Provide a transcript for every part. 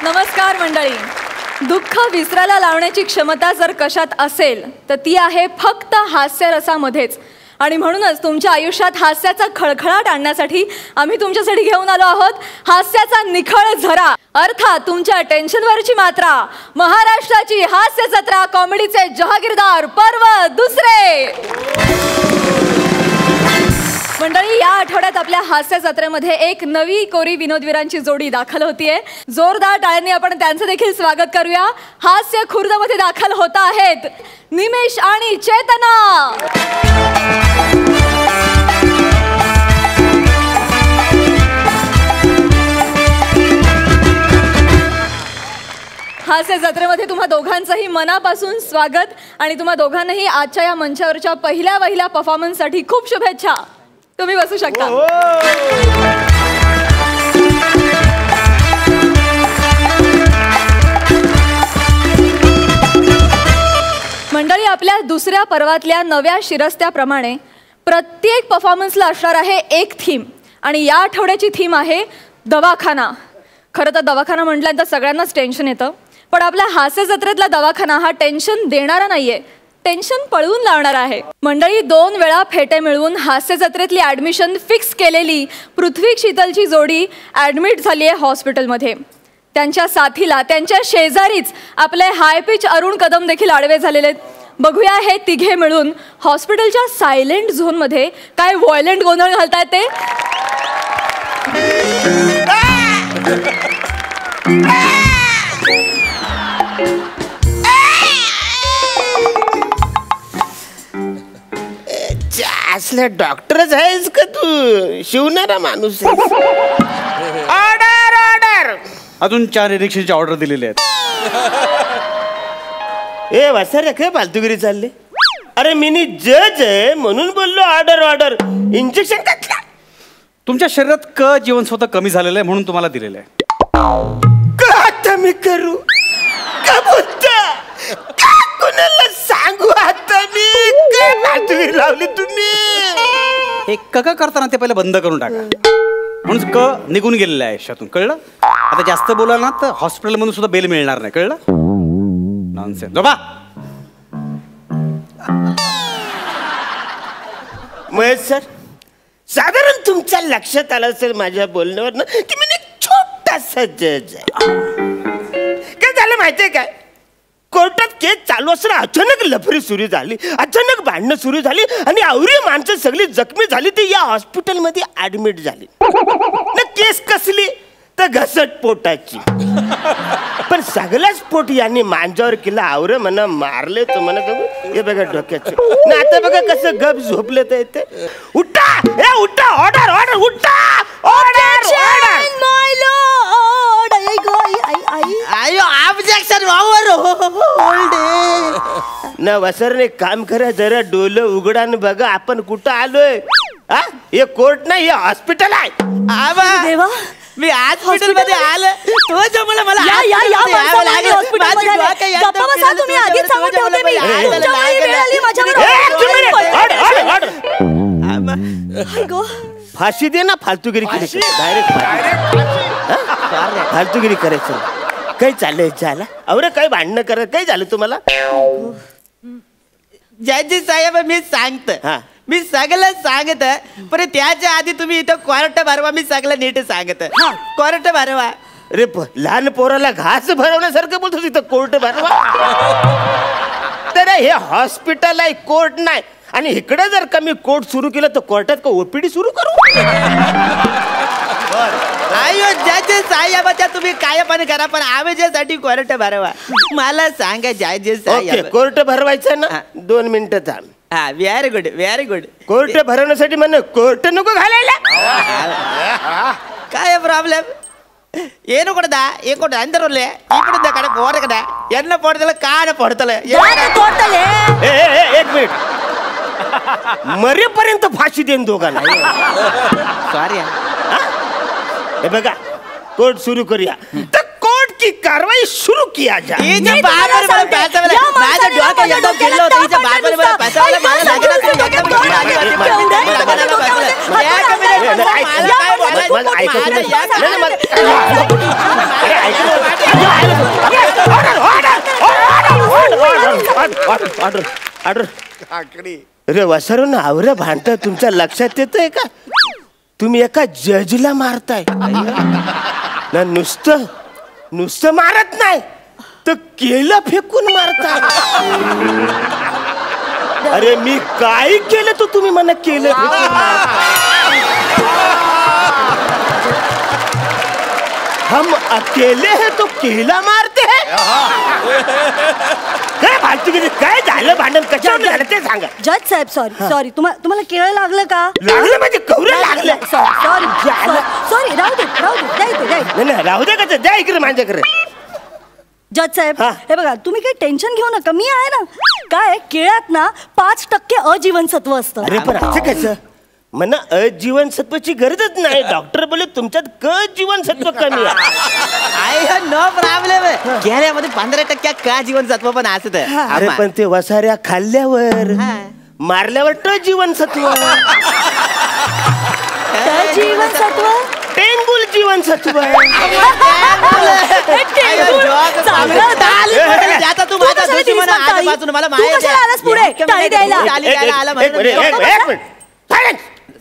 नमस्कार मंडळी. दुःख विसरायला लावण्याची क्षमता जर कशात असेल तर ती आहे फक्त हास्यरसामध्येच. आणि म्हणूनच तुमच्या आयुष्यात हास्याचा खळखळाट आणण्यासाठी आम्ही तुमच्यासाठी घेऊन आलो आहोत हास्याचा निखळ झरा, अर्थात तुमच्या टेन्शनवरची मात्रा. महाराष्ट्राची हास्य जत्रा, कॉमेडीचे जहागीरदार, पर्व दुसरे. मंडळी, या आठवड्यात आपल्या हास्य जत्रेमध्ये एक नवी कोरी विनोदवीरांची जोडी दाखल होतीये. जोरदार टाळ्यांनी आपण त्यांचं देखील स्वागत करूया. हास्य खुर्दमध्ये दाखल होत आहेत निमेश आणि चेतना. हास्य जत्रेमध्ये तुम्हा दोघांचंही मनापासून स्वागत आणि तुम्हा दोघांनाही आजच्या या मंचावरच्या पहिल्या परफॉर्मन्ससाठी खूप शुभेच्छा. तुम्ही बसू शकता. मंडळी, आपल्या दुसऱ्या पर्वातल्या नव्या शिरस्त्याप्रमाणे प्रत्येक परफॉर्मन्सला असणार आहे एक थीम आणि या आठवड्याची थीम आहे दवाखाना. खरं तर दवाखाना म्हटल्यानंतर सगळ्यांनाच टेन्शन येतं, पण आपल्या हास्य जत्रेतला दवाखाना हा टेन्शन देणारा नाहीये, टेन्शन पळवून लावणार आहे. मंडळी, 2 वेळा फेटे मिळवून हास्य जत्रेतली ॲडमिशन फिक्स केलेली पृथ्वी शीतलची जोडी ॲडमिट झाली आहे हॉस्पिटलमध्ये. त्यांच्या साथीला त्यांच्या शेजारीच आपले हाय पिच अरुण कदम देखील आडवे झालेले आहेत. बघूया हे तिघे मिळून हॉस्पिटलच्या सायलेंट झोनमध्ये काय व्हायलेंट गोंधळ घालतायत ते. असला डॉक्टरच आहेस का तू? शिवणारा माणूस आहे. Order order. अजून 4 निरीक्षणची ऑर्डर दिलेली आहेत. ए वासारे, काय फालतूगिरी चालले? अरे मिनी जज आहे म्हणून बोललो ऑर्डर ऑर्डर. इंजेक्शन घातला. तुमच्या शरीरात क जीवनसत्व कमी झालेलं आहे म्हणून तुम्हाला दिलेलं आहे. का आता मी करू? का बोलता? का कोणाला सांगू आता मी? काय फालतूगिरी लावली तुम्ही? हे क करताना ते पहिले बंद करून टाका. म्हणून क निघून गेलेलं आहे आयुष्यातून, कळलं? आता जास्त बोलाल ना तर हॉस्पिटलमधून सुद्धा बेल मिळणार नाही, कळलं? नॉनसेन्स. बाबा महेश सर, साधारण तुमच्या लक्षात आलं असेल माझ्या बोलण्यावर ना की मी एक छोटासा जज आहे. काय झालं माहितीये काय? कोर्टात केस चालू असताना अचानक लफरी सुरू झाली, अचानक भांडणं सुरू झाली आणि आवरी माणसं सगळी जखमी झाली. ती या हॉस्पिटलमध्ये ऍडमिट झाली. ना केस कसली तर घसट पोटाची. पण सगळाच पोट यांनी मांजावर केला. आवरे म्हणा मारले तो म्हणा. हे बघा डोक्याचे ना. आता बघा कसं गप झोपले तर येते. उठा, हे उठा. Order order. उठा. Order order. ना वसरने काम करा, जरा डोलं उघडा न बघा आपण कुठं आलोय. हा, हे कोर्ट नाही, हे हॉस्पिटल आहे. देवा, मी हॉस्पिटल मध्ये आलं. तो मला मला फाशी दे ना. फालतूगिरी करायची डायरेक्ट फालतूगिरी करायचं. काही चाललंय झाला? अरे काही भांडणं करत काही झालं तुम्हाला? जज साहेब, मी सांगत, हा, मी सगळं सांगत, पण त्याच्या आधी तुम्ही इथं कोर्ट भरवा. मी सगळं नीट सांगत. कोर्ट भरवा. अरे लहान पोराला घास भरवण्यासारखं बोलतो. तिथं कोर्ट भरवा. तर हे हॉस्पिटल आहे, कोर्ट नाही. आणि इकडे जर का मी कोर्ट सुरू केलं तर कोर्टात का ओपीडी सुरू करू? आयो जज साहेबाच्या तुम्ही काय पण करा, पण आवाजासाठी कोर्ट भरवा. मला सांगा जज साहेब. कोर्ट भरवायचं ना? 2 मिनिटं थांब. हा, very good very good. Court भरवण्यासाठी म्हण कोर्ट नको घालायला. काय प्रॉब्लेम? ಏನು ಕೊಡದ ಏ ಕೊಡ ಅಂದರಲ್ಲೇ ಈ ಬಿಡದ ಕಡೆ ಬೋರ ಕಡೆ ಎನ್ನ ಪೊಡದಲ್ಲ ಕಾಡ ಪೊಡತಲೆ एक मिनिट. मरेपर्यंत फाशी देईन दोघांना. सॉरी. हे बघा, कोर्ट सुरू करूया. तर कोर्ट की कारवाई शुरू किया जाए. इथे बाबर मला पैसा वाला माझा डोका एकदम गेलो होता. इथे बाबर मला पैसा वाला मला लागला तर डोका ऐका. Order order. अरे वसारो ना आवरे भांडता तुमच्या लक्षात येतंय का? तुम्ही एका जजला मारताय ना. नुसतं मारत नाही तर केलं फेकून मारताय. अरे मी काय केलं तो तुम्ही मला केलं फेकून मारताय. हम अकेले हैं तो केला मारते हैं. काय फालतू काय झालं भांडण कशावर झालं ते सांगा. जज साहेब सॉरी तुम्हाला केळं लागलं का? लागलं म्हणजे कवरं लागलं. सॉरी राहू दे नाही राहू दे कसं द्या इकडे माझ्याकडे. जज साहेब हे बघा तुम्ही काही टेन्शन घेऊ नका मी आहे ना. काय केळ्यात ना 5% अजीवनसत्व असतं. अरे पण असं कसं म्हणा अजीवनसत्वाची गरजच नाही. डॉक्टर बोले तुमच्यात क जीवनसत्व कमी आहे. No problem. केळ्यामध्ये 15% का जीवनसत्व पण असत. अरे पण ते वसाऱ्या खाल्ल्यावर मारल्यावर ट जीवनसत्व. जीवनसत्व टेंगुल जीवनसत्व.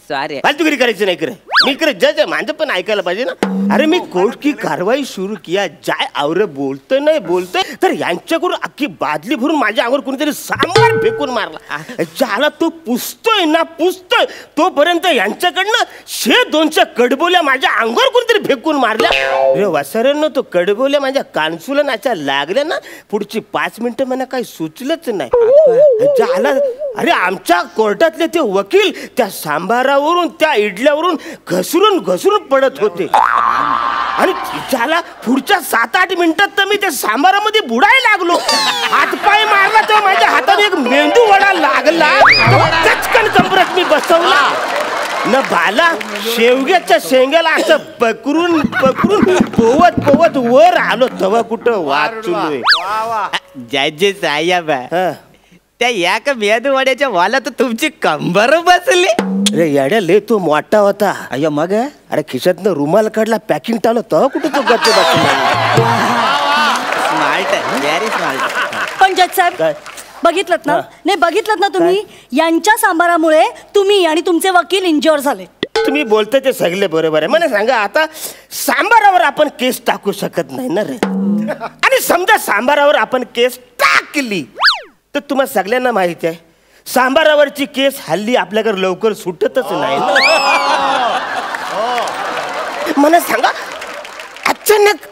सॉरी फालतूगिरी करायची नाही. करे मी करे जज आहे माझं पण ऐकायला पाहिजे ना. अरे मी कोर्ट की कारवाई सुरू किया जाय आवरे बोलतोय नाही बोलतोय तर यांच्याकडून अख्खी बादली भरून माझ्या अंगावर कोणीतरी सांबार फेकून मारला. ज्याला तो पुसतोय तोपर्यंत यांच्याकडनं 100-200 कडबोल्या माझ्या अंगावर कोणीतरी फेकून मारल्या. अरे वसाऱ्यांनो तो कडबोल्या माझ्या कानसुला नाच्या लागल्या ना पुढची 5 मिनिटं मला काही सुचलंच नाही. ज्याला अरे आमच्या कोर्टातले ते वकील त्या सांबारावरून त्या इडल्यावरून घसरून पडत होते. आणि त्याला पुढच्या 7-8 मिनिटात तर मी त्या सांबारामध्ये बुडायला लागलो. हातपाय मारला तेव्हा माझ्या हाताने एक मेंदू वडा लागला. चटकन कंबरत मी बसवला न बाला शेवग्याच्या शेंग्याला असं पकडून पोवत वर आलो. तेव्हा कुठं वाचलोय. जज साहेब त्या या का मेदूवड्याच्या वाला तर तुमची कंबर बसली. अरे येड्या ले तो मोठा होता. अय्या मग अरे खिशातनं रुमाल काढला पॅकिंग टाळलं तेव्हा कुठे तो गच्च बसला. Smart very smart. पण जज साहेब बघितलं ना तुम्ही यांच्या सांबारामुळे तुम्ही आणि तुमचे वकील इंज्युअर झाले. तुम्ही बोलता ते सगळे बरोबर आहे. मला सांगा आता सांबारावर आपण केस टाकू शकत नाही ना रे. आणि समजा सांबारावर आपण केस टाकली तर तुम्हाला सगळ्यांना माहिती आहे सांबारावरची केस हल्ली आपल्याकडे लवकर सुटतच नाही. मला सांगा अचानक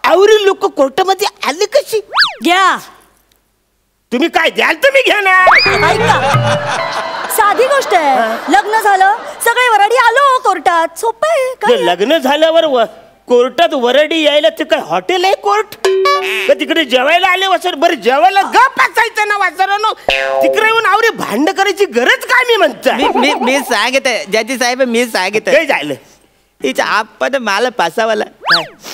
आवरी लोक कोर्टामध्ये आले कशी? घ्या तुम्ही काय द्याल तुम्ही घ्या ना. ऐका साधी गोष्ट आहे. लग्न झालं सगळे वराडी आलो कोर्टात. सोपं आहे काय. लग्न झाल्यावर कोर्टात वरडी यायला ते काय हॉटेल आहे कोर्ट का तिकडे जेवायला आले वसर? बरं जेवायला गप असायचं ना वासरानो. तिकडे येऊन आवरे भांड करायची गरज काय मी म्हणताय. मी सांगत जज साहेब मी सांगत काय झालं हिच्या आपण मला पासावाला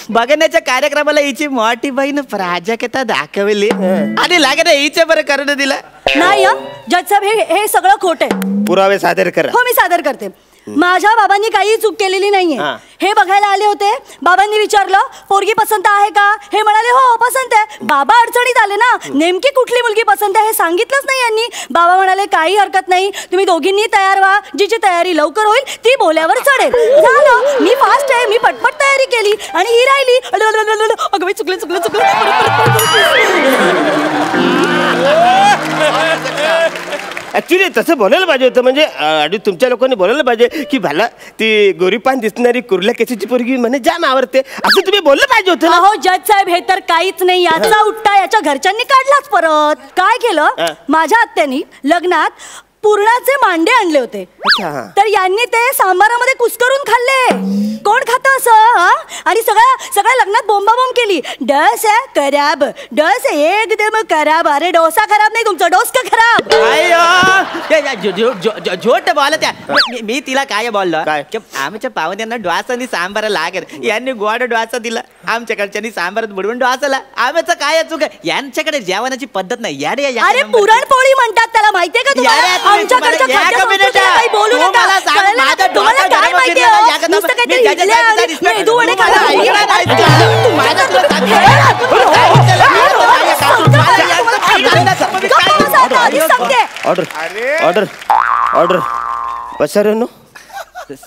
बघण्याच्या कार्यक्रमाला हिची मोठी बहीण प्राजक्ता दाखवली आणि लागत हिच्या बरं करून दिला नाही. जज साहेब हे सगळं खोट आहे. पुरावे सादर करा. हो मी सादर करते. माझ्या बाबांनी काही चूक केलेली नाहीये. हे बघायला आले होते. बाबांनी विचारलं पोरगी पसंत आहे का? हे म्हणाले हो पसंत आहे. बाबा अडचणीत आले ना नेमकी कुठली मुलगी पसंत आहे हे सांगितलंच नाही यांनी. बाबा म्हणाले काही हरकत नाही तुम्ही दोघींनी तयार व्हा. जिची तयारी लवकर होईल ती बोल्यावर चढेल. झालं. मी फास्ट आहे. मी पटपट तयारी केली आणि ही राहिली. अगं बाई चुकलं. ऍक्च्युली तसं बोलायला पाहिजे होतं. म्हणजे आणि तुमच्या लोकांनी बोलायला पाहिजे की भला ती गोरीपान दिसणारी कुर्ल्या केसाची पोरगी म्हणे जाम आवडते असं तुम्ही बोललं पाहिजे होतं. हो जज साहेब हे तर काहीच नाही. याचा उट्टा याच्या घरच्यांनी काढलाच परत. काय केलं माझ्या आत्यानी लग्नात पुरणाचे मांडे आणले होते तर यांनी ते सांबारामध्ये कुस्करून खाल्ले. कोण खातं असं? आणि सगळ्या लग्नात बोंबाबोंब केली. डस आहे खराब. डस एकदम खराब. अरे डोसा खराब नाही तुमचा डोसका खराब. झोट बोल त्या. मी तिला काय बोललो आमच्या पाहुण्यांना डोसा आणि सांबार लागेल. यांनी गोड डोसा दिला आमच्याकडच्यांनी सांबारात बुडवून डोसाला. आमचं काय चुक यांच्याकडे जेवणाची पद्धत नाही. अरे पुरणपोळी म्हणतात त्याला माहितीये का तुम्हाला? आमच्याकडच्या खाद्यसंस्कृतीला काही बोलू नका. तुम्हाला काय माहिती आहे? नुसतं काहीतरी इडल्या आणि मेदूवडे खायला. ऑर्डर ऑर्डर ऑर्डर वसाऱ्यानो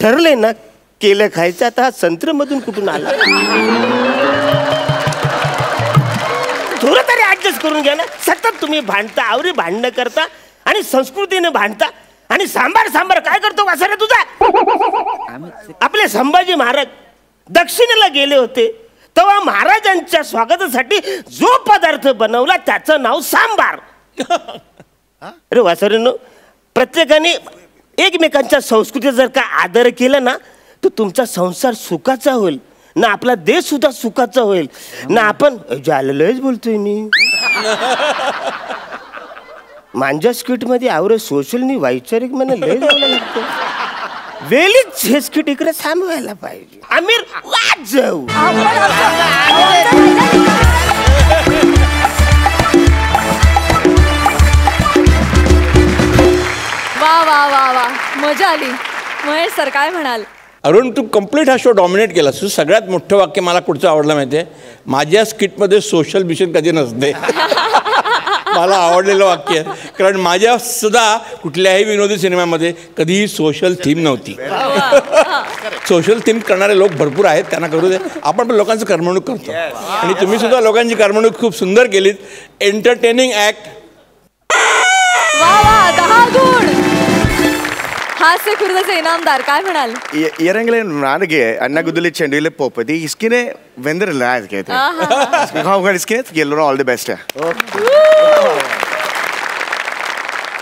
ठरलंय ना केलं खायचं. आता हा संत्र मधून कुठून आला? थोडं तरी ऍडजस्ट करून घ्या ना. सतत तुम्ही भांडता, आवरी भांडणं करता आणि संस्कृतीने भांडता. आणि सांबार सांबार काय करतो वासाऱ्या तुझा? आपले संभाजी महाराज दक्षिणेला गेले होते तेव्हा महाराजांच्या स्वागतासाठी जो पदार्थ बनवला त्याचं नाव सांबार. अरे वासरेनो, प्रत्येकाने एकमेकांच्या संस्कृतीचा जर का आदर केला ना तर तुमचा संसार सुखाचा होईल ना, आपला देश सुद्धा सुखाचा होईल ना. आपण लयच बोलतोय मी. मांजा स्किट मध्ये आवरे सोशलनी वैचारिक मला लय बोलायला लागतं. वेलीच हे स्किट इकडे थांबवायला पाहिजे. आमिर वाट जाऊ. वा वा वा वा, मजा आली. महेश सर काय म्हणाल? अरुण, तू कम्प्लीट हा शो डॉमिनेट केलास. तू सगळ्यात मोठं वाक्य मला कुठचं आवडलं माहिती आहे? माझ्या स्किटमध्ये सोशल मिशन कधी नसते. मला आवडलेलं वाक्य आहे, कारण माझ्या सुद्धा कुठल्याही विनोदी सिनेमामध्ये कधीही सोशल थीम नव्हती. सोशल थीम करणारे लोक भरपूर आहेत, त्यांना करू दे. आपण पण लोकांचं करमणूक करतो आणि तुम्ही सुद्धा लोकांची करमणूक खूप सुंदर केलीत. Entertaining act. वा वा, 10 गुण. हास्य खुर्दचे इनामदार काय म्हणाल? ಇರಂಗಲೇ ನನಗೆ ಅನ್ನಗುದ್ದಲಿ ಚೆಂಡಿಲೆ ಪೋಪದಿ ಇಸ್ಕಿನೇ ವೆಂದರಲ್ಲ ಅದಕ್ಕೆ ಹಾವುಗಳು ಇಸ್ಕಿನೇ ಎಲ್ಲರೂ ಆಲ್ ದಿ ಬೆಸ್ಟ್.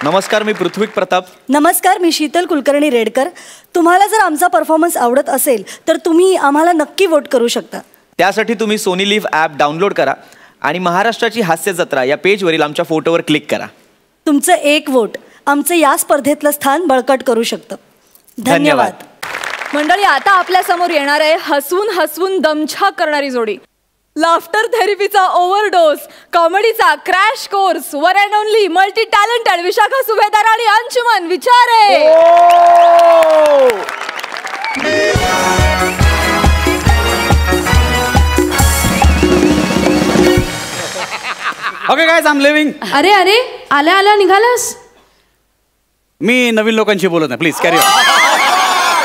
नमस्कार, मी पृथ्वीक प्रताप. नमस्कार, मी शीतल कुलकर्णी रेडकर. तुम्हाला जर आमचा परफॉर्मन्स आवडत असेल तर तुम्ही आम्हाला नक्की वोट करू शकता. त्यासाठी तुम्ही सोनी लिव्ह ॲप डाउनलोड करा आणि महाराष्ट्राची हास्य जत्रा या पेजवरील आमच्या फोटोवर क्लिक करा. तुमचं एक वोट आमचं या स्पर्धेतलं स्थान बळकट करू शकतं. धन्यवाद. मंडळी, आता आपल्या समोर येणार आहे हसवून हसवून दमछाक करणारी जोडी. लाफ्टर थेरपीचा ओव्हरडोस, कॉमेडीचा crash course, one and only multi talented Vishakha Subhedar आणि Anshuman Vichare. Okay guys, I am living. अरे अरे, आल्या आल्या निघालास. मी नवीन लोकांशी बोलत नाही, please carry on.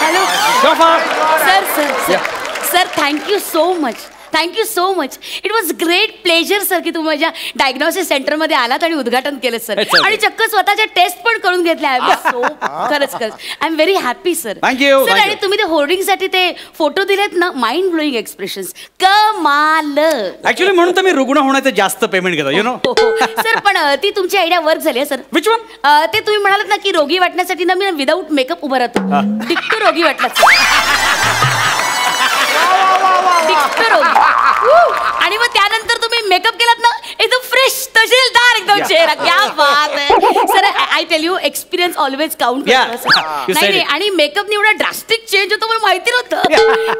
Hello sir, thank you so much. It was great pleasure sir की तुम्ही माझ्या डायग्नोसिस सेंटरमध्ये आलात आणि उद्घाटन केलं सर. आणि चक्क स्वतःच्या टेस्ट पण करून घेतल्या. खरंच I am very happy sir. Thank you. Sir, आणि तुम्ही ते होर्डिंगसाठी ते फोटो दिलेत ना, माइंड ब्लोईंग एक्सप्रेशन्स, कमाल. ऍक्च्युली म्हणून तर मी रुग्ण होण्याचं जास्त पेमेंट घेतो, यु नो. सर, पण ती तुमची आयडिया वर्क झाली आहे सर. Which one? ते तुम्ही म्हणालात ना की रोगी वाटण्यासाठी ना मी विदाऊट मेकअप उभं राहतो. डिक्टो रोगी वाटला आणि मग त्यानंतर तुम्ही मेकअप केलात ना, एकदम फ्रेश तहसीलदार एकदम चेहरा. क्या बात आहे sir. I tell you, experience always count. नाही, आणि मेकअप एवढा ड्रास्टिक चेंज होतो मला माहिती नव्हतं.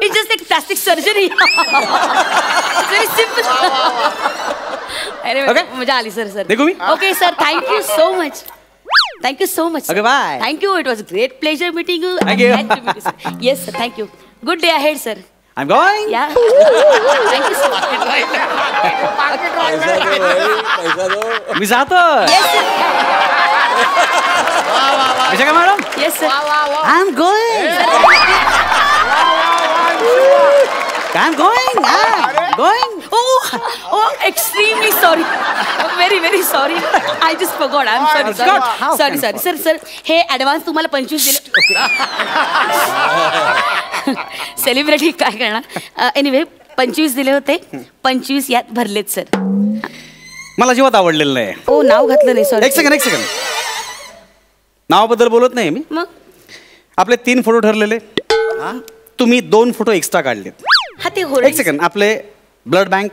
इट्स जस्ट एक प्लास्टिक सर्जरी. Very simple. अरे मजा आली sir. Okay sir, thank you so much. Okay, bye. Thank you. It was a great pleasure meeting you. Thank you. Glad to meet you, sir. Yes, sir. Thank you. Good day ahead, sir. I'm going. Yeah. Thank you, sir. मी जातो. Yes, sir. Vishakha madam. Yes, sir. I'm going. Oh, extremely sorry. Very, very sorry. I just forgot. I'm sorry. Sorry. Sir, हे advance तुम्हाला 25 दिले. Celebrity काय करणार. Anyway 25 दिले होते, 25 यात भरलेत सर. मला अजिबात आवडलेलं नाही. ओ, नाव घातलं नाही. सॉरी. एक सेकंड. नावाबद्दल बोलत नाही मी. मग आपले 3 फोटो ठरलेले, तुम्ही 2 फोटो एक्स्ट्रा काढलेत. हा, ते एक सेकंड. आपले ब्लड बँक,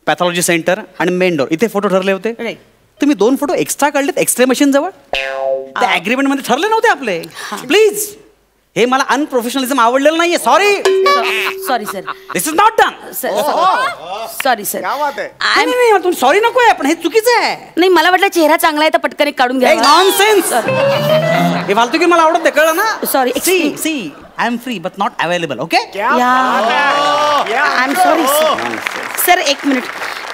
पॅथॉलॉजी सेंटर आणि मेन डोर इथे फोटो ठरले होते. तुम्ही 2 फोटो एक्स्ट्रा काढलेत एक्सरे मशीन जवळ. त्या ऍग्रीमेंट मध्ये ठरले नव्हते आपले. प्लीज, हे मला अनप्रोफेशनलिझम आवडलेलं नाहीये. Sorry sir. This is not done. Sorry sir. नाही, सॉरी नको आहे, पण हे चुकीचं आहे. नाही, मला वाटलं चेहरा चांगला आहे तर पटकन काढून घ्या. नॉनसेन्स. हे फालतू की मला आवडत नाही, कळलं ना. Sorry. See I am free but not available. Okay. I am sorry sir. एक मिनिट.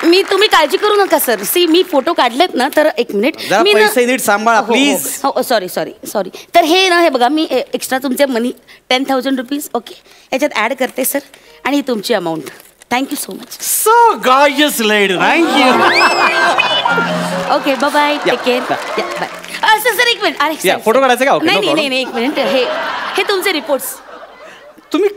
मी तुम्ही काळजी करू नका सर. सी मी फोटो काढलेत ना तर एक मिनिट मी पैसे नीट सांभाळा प्लीज. हो सॉरी सॉरी सॉरी. तर हे ना हे बघा मी एक्स्ट्रा तुमचे मनी 10,000 रुपीज ओके याच्यात ऍड करते सर आणि ही तुमची amount. Thank you so much. So gorgeous lady. Thank you. Okay bye take care bye. Sir एक मिनिट. अरे फोटो काढायचा का? नाही नाही एक मिनिट. हे तुमचे रिपोर्ट्स. तुम्ही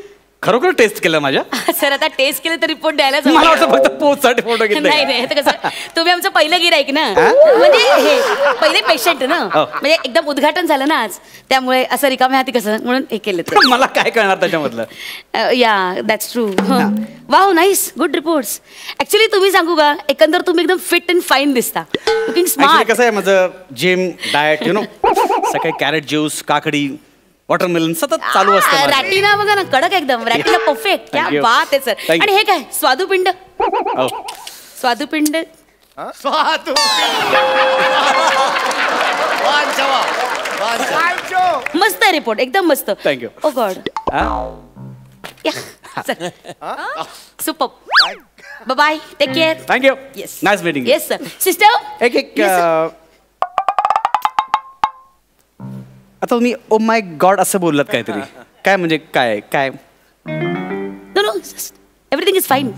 खरोखर टेस्ट केलं माझ्या? सर आता टेस्ट केलं तर रिपोर्ट द्यायला मला वाटतं फक्त पोस्टसाठी फोटो घेतले. नाही नाही आता कसं तुम्ही आमचं पहिलं गिराईक ना म्हणजे हे पहिले पेशंट ना म्हणजे एकदम उद्घाटन झालं ना आज त्यामुळे असं रिकाम्या हाती कसं म्हणून हे केलं. मला काय कळणार त्याच्यामधलं. या that's true. Wow nice good reports. Actually तुम्ही सांगू का एकंदर तुम्ही एकदम फिट अँड फाईन दिसता. Looking smart. कसं आहे माझं जिम डाएट सकाळी कॅरेट ज्यूस काकडी वॉटरमेलन सतत चालू असतं. रॅटिना बघा ना कडक एकदम. रॅटिना परफेक्ट. क्या बात आहे सर. आणि हे काय स्वादुपिंड. स्वादुपिंड. मस्त आहे रिपोर्ट एकदम मस्त. Thank you. Oh God. Super. Bye take care. Thank you. Yes nice meeting. Yes sir. Sister एक आता तुम्ही ओ माय गॉड असं बोललात काहीतरी. काय म्हणजे काय काय? No no everything is fine.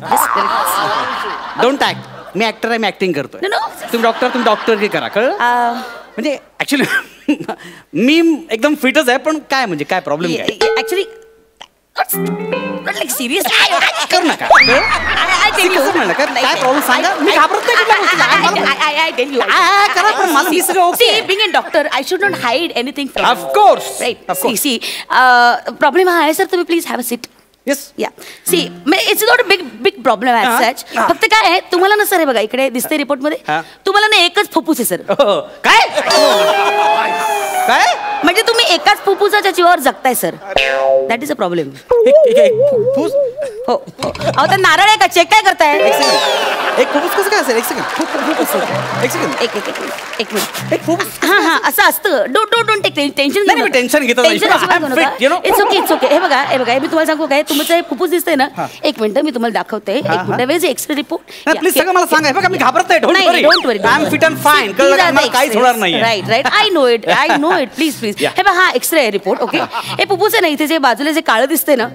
Don't act. मी ऍक्टर आहे. मी ऍक्टिंग करतोय. नो तुम्ही डॉक्टर हे करा कळ. म्हणजे ऍक्च्युली मी एकदम फिटच आहे पण काय म्हणजे काय प्रॉब्लेम काय? Actually like serious. कर नका. काय प्रॉब्लेम सांगा. मी घाबरत नाही. I tell you. करा पण मला ही सगळं okay. See, being a doctor, I should not hide anything from you. Of course. Right. Of course. See, problem हा आहे सर तुम्ही please have a seat. Yes. या see it's not a big problem as such. फक्त काय आहे तुम्हाला ना sir हे बघा इकडे दिसते रिपोर्ट मध्ये तुम्हाला ना एकच फुफ्फुस आहे सर. काय काय म्हणजे तुम्ही एकाच फुफ्फुसाच्या जीवावर जगताय sir. That is a problem. हो अहो तर नारळ आहे का चेक काय करताय? एक फुफ्फुस कसं काय असेल? एक सेकंड एक मिनिट. हा असं असतं. Don't take tension. नाही टेन्शन घेतो. It's okay. हे बघा मी तुम्हाला सांगू काय तुमचं हे फुफ्फुस दिसतंय ना एक मिनिट मी तुम्हाला दाखवते. एक मिनिट वेज एक्सरे रिपोर्ट. प्लीज सगळं मला सांगा. बघा मी घाबरत नाही. Don't worry. I am fit and fine. कळलं का? मला काहीच होणार नाही. Right I know it please हे बघा हा एक्सरे रिपोर्ट ओके. हे फुफ्फुस आहे ना इथे जे बाजूला जे काळं दिसतंय ना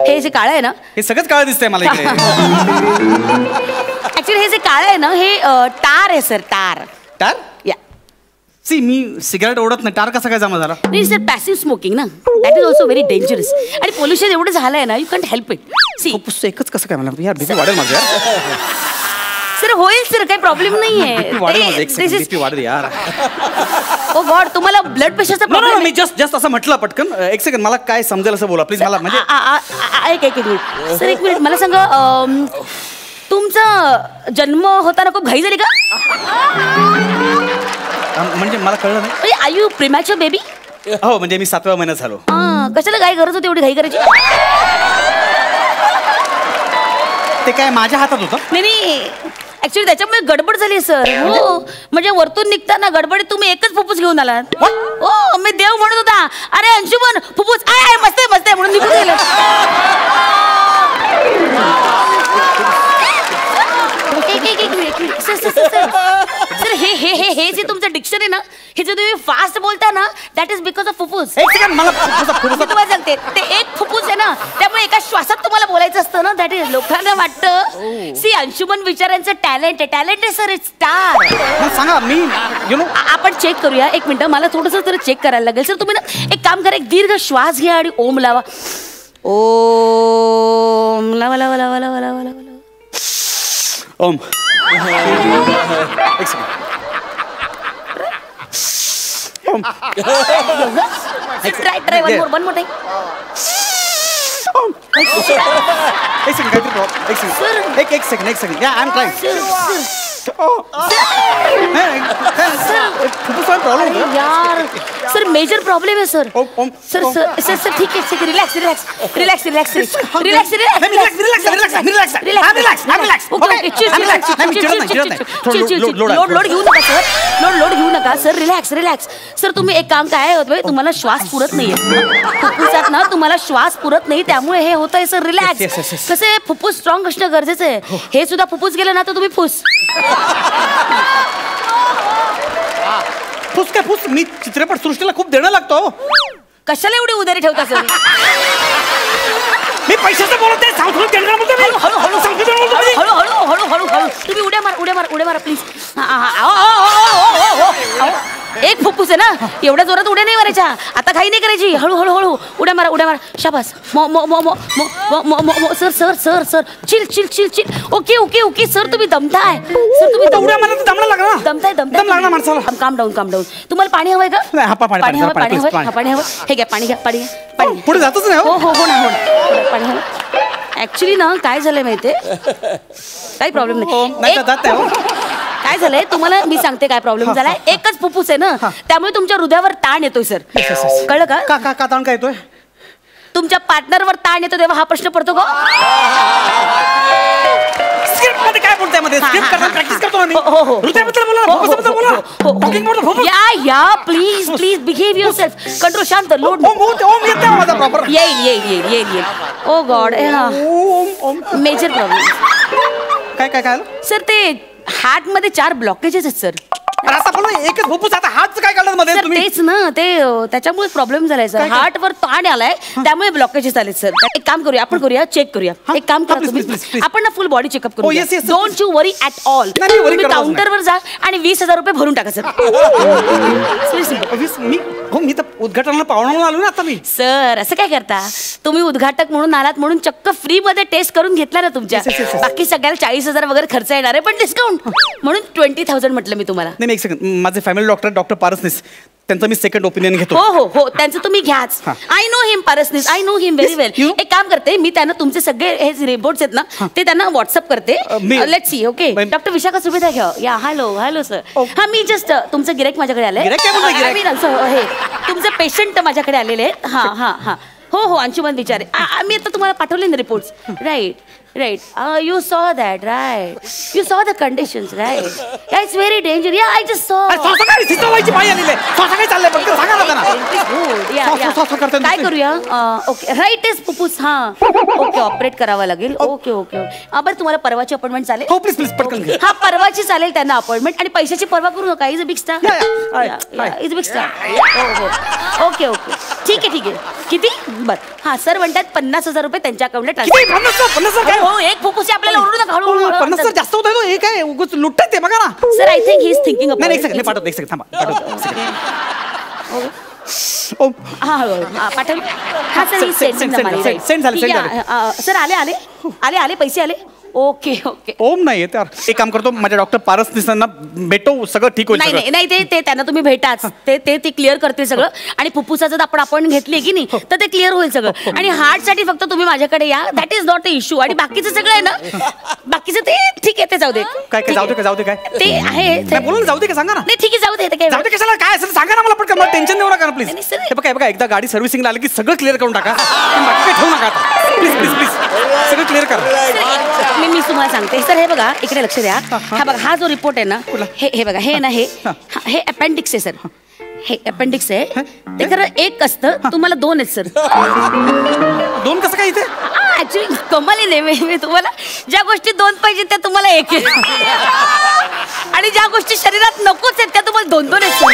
हे जे काळं आहे ना हे सगळंच काळं दिसतंय मला इकडे. ऍक्च्युली हे जे काळं आहे ना हे टार आहे सर. टार या सी मी सिगारेट ओढत नाही. टार कसा काय जमा झाला? नाही सर पॅसिव्ह स्मोकिंग ना that is also very dangerous. आणि पोल्युशन एवढं झालंय ना you can't help it. See एकच कसं काय मला यार बीपी वाढेल माझं. सर होईल सर काही प्रॉब्लेम नाहीये. वाढेल यार. ओ गॉड तुम्हाला ब्लड प्रेशरचा प्रॉब्लेम. मी जस्ट असं म्हटलं पटकन. एक सेकंड मला काय समजेल असं बोला प्लीज. मला म्हणजे एक मिनिट सर. एक मिनिट मला सांगा तुमचा जन्म होताना खूप घाई झाली का? म्हणजे मला कळलं नाही. Are you premature baby? हो म्हणजे मी 7व्या महिन्यात झालो. कशाला काय गरज होती एवढी घाई करायची? ते काय माझ्या हातात होतं? नाही ऍक्च्युली त्याच्यामुळे गडबड झाली सर. हो म्हणजे वरतून निघताना गडबडीत तुम्ही एकच फुफ्फुस घेऊन आलात. हो मी देव म्हणत होता अरे अंशुमन फुफ्फुस मस्त आहे म्हणून निघून गेलं. सर हे जे तुमचं डिक्शनरी आहे ना हे जे तुम्ही फास्ट बोलता ना दॅट इज बिकॉज ऑफ फुफ्फुस. मला तुम्हाला सांगते ते एक फुफ्फुस आहे ना त्यामुळे एका श्वासात तुम्हाला बोलायचं असतं ना. दॅट इज लोकांना वाटतं सी अंशुमन विचारांचं टॅलेंट आहे सर. It's star. सांगा मी आपण चेक करूया. एक मिनिट मला थोडंसं तर चेक करायला लागेल सर. तुम्ही ना एक काम करा एक दीर्घ श्वास घ्या आणि ओम लावा. ओम लावा लावा लावा लावा लावा लावा. ओम. Try one more time. एक सेकंड. Yeah, I'm trying. यार सर मेजर प्रॉब्लेम है सर. सर ठीक है. रिलॅक्स. लोड घेऊ नका सर, लोड घेऊ नका सर, रिलॅक्स रिलॅक्स. सर तुम्ही एक काम काय होतंय, तुम्हाला श्वास पुरत नाहीये फुफ्फुसात ना, तुम्हाला श्वास पुरत नाही त्यामुळे हे होतंय सर. रिलॅक्स. कसं आहे फुफ्फुस स्ट्रॉंग असणं गरजेचं आहे. हे सुद्धा फुफ्फुस गेलं ना तर तुम्ही फुस फुस काय फुस, मी चित्रपट सृष्टीला खूप देणं लागतो. कशाला एवढी उदारी ठेवता सर? मी पैशाचं बोलत आहे, हळू तुम्ही उड्या मारा प्लीज. एक फुफ्फुस आहे ना, एवढ्या जोरात उड्या नाही मारायच्या. आता काही नाही करायची, हळू उड्या मारा. शाबास. Sir chill. ओके सर तुम्ही दमताय. सर तुम्ही दमताय माणसाला. काम डाऊन. तुम्हाला पाणी हवंय का? पाणी हवं. हे घ्या पाणी घ्या. पुढे जातच नाही. हो ना पाणी हवं. ऍक्च्युली ना काय झालंय माहितीये, काही प्रॉब्लेम नाही. काय झालंय तुम्हाला मी सांगते काय प्रॉब्लेम झालाय. एकच फुफ्फुस आहे ना, त्यामुळे तुमच्या हृदयावर ताण येतोय सर. कळलं का? का ताण काय येतोय? तुमच्या पार्टनरवर ताण येतो तेव्हा हा प्रश्न पडतो का? स्क्रिप्ट मध्ये काय बोलताय मध्ये? स्क्रिप्ट करताना प्रॅक्टिस करतो आम्ही. हृदयाबद्दल बोला, फोकसबद्दल बोला. या प्लीज बिहेव युअरसेल्फ. कंट्रोल. शांत. लोड येईल. Oh God. Major problem. काय सर ते हार्ट मध्ये 4 ब्लॉकेजेस आहेत सर. आता बोला एकच फुफ्फुस, आता हात काय काढलं मध्ये तुम्ही? तेच ना, ते त्याच्यामुळे प्रॉब्लेम झालाय सर. हार्ट वर ताण आलाय त्यामुळे ब्लॉकेजेस आले सर. एक काम करूया, आपण चेक करूया. एक काम करा तुम्ही, आपण ना फुल बॉडी चेकअप करूया. Don't you worry at all. तुम्ही काउंटरवर जा आणि 20,000 रुपये भरून टाका सर. मी तर उद्घाटनाला पाहुणा आलो ना आता मी. सर असं काय करता तुम्ही? उद्घाटक म्हणून आलात म्हणून चक्क फ्री मध्ये टेस्ट करून घेतला ना तुमच्या. बाकी सगळ्याला 40,000 वगैरे खर्च येणार आहे, पण डिस्काउंट म्हणून 20,000 म्हटलं मी तुम्हाला. नाही एक सेकंड, माझे फॅमिली डॉक्टर पारसनीस, त्यांचं मी सेकंड ओपिनियन घेतो. हो त्यांचं तुम्ही घ्याच. I know him Parasnis, I know him very well. एक काम करते मी, त्यांना तुमचे सगळे हे रिपोर्ट्स आहेत ना ते त्यांना व्हॉट्सअप करते. Let's see. Okay doctor Vishakha सुभेदार घ्या. या हॅलो सर. हा मी जस्ट तुमचं गिराईक माझ्याकडे आलंय. हे तुमचे पेशंट माझ्याकडे आलेले आहेत. हा हो अंशुमन विचारे. मी आता तुम्हाला पाठवले ना reports. Right. You saw that, right? You saw the conditions, right? Yeah, it's very dangerous. Yeah, I just saw. काय करूया? ओके राईट इज फुफ्फुस. ओके ऑपरेट करावं लागेल. ओके बरं तुम्हाला परवाची अपॉइंटमेंट चालेल? हो प्लीज पटकन. हा परवाची चालेल त्यांना अपॉइंटमेंट. आणि पैशाची पर्वा करू नका. Is a big star. Is a big star. Okay ठीक आहे. किती? बरं सर म्हणतात 50,000 रुपये त्यांच्या अकाउंटला ट्रान्सफर. हो एक फुफ्फुस आपल्याला ओरडू नका. 50,000 जास्त होत आहे. हे काय उगाच लुटतात ते बघा ना. Sir I think he is thinking about. एक सेकंड पाठवतो. एक सेकंड थांबा. पाठव. हा सर सेंड झाले. सर आले पैसे आले. ओके ओम नाही येत यार. एक काम करतो, माझ्या डॉक्टर पारसनीसांना भेटो, सगळं ठीक होईल. नाही ते त्यांना तुम्ही भेटाच. ते क्लिअर करतील सगळं. आणि फुफ्फुसाचं आपण अपॉइंटमेंट घेतली की नाही तर ते क्लिअर होईल सगळं. आणि हार्ट साठी फक्त तुम्ही माझ्याकडे या. That is not a issue. आणि बाकीचं सगळं आहे ना, बाकीचं ते ठीक आहे. ते जाऊ दे. काय जाऊ दे काय ते आहे. बोलून जाऊ दे का सांगा ना. नाही ठीक आहे जाऊ दे. जाऊ दे कशाला? काय असेल सांगा ना मला पटकन. मला टेन्शन देऊ नका प्लीज. हे बघा एकदा गाडी सर्व्हिसिंगला आली की सगळं क्लिअर करून टाका. बाकी काय ठेवू नका. प्लीज सगळं क्लिअर करा. मी तुम्हाला सांगते सर. हे बघा इकडे लक्ष द्या. हा बघा हा जो रिपोर्ट आहे ना, हे बघा हे ना हे अपेंडिक्स आहे सर. हे अपेंडिक्स आहे. ते खरं एक असतं, तुम्हाला 2 आहेत सर. 2 कसं काय इथे? ऍक्च्युली कमाल आहे. मी तुम्हाला ज्या गोष्टी 2 पाहिजे त्या तुम्हाला 1 आहे. आणि ज्या गोष्टी शरीरात नकोच आहेत त्या तुम्हाला 2 आहेत सर.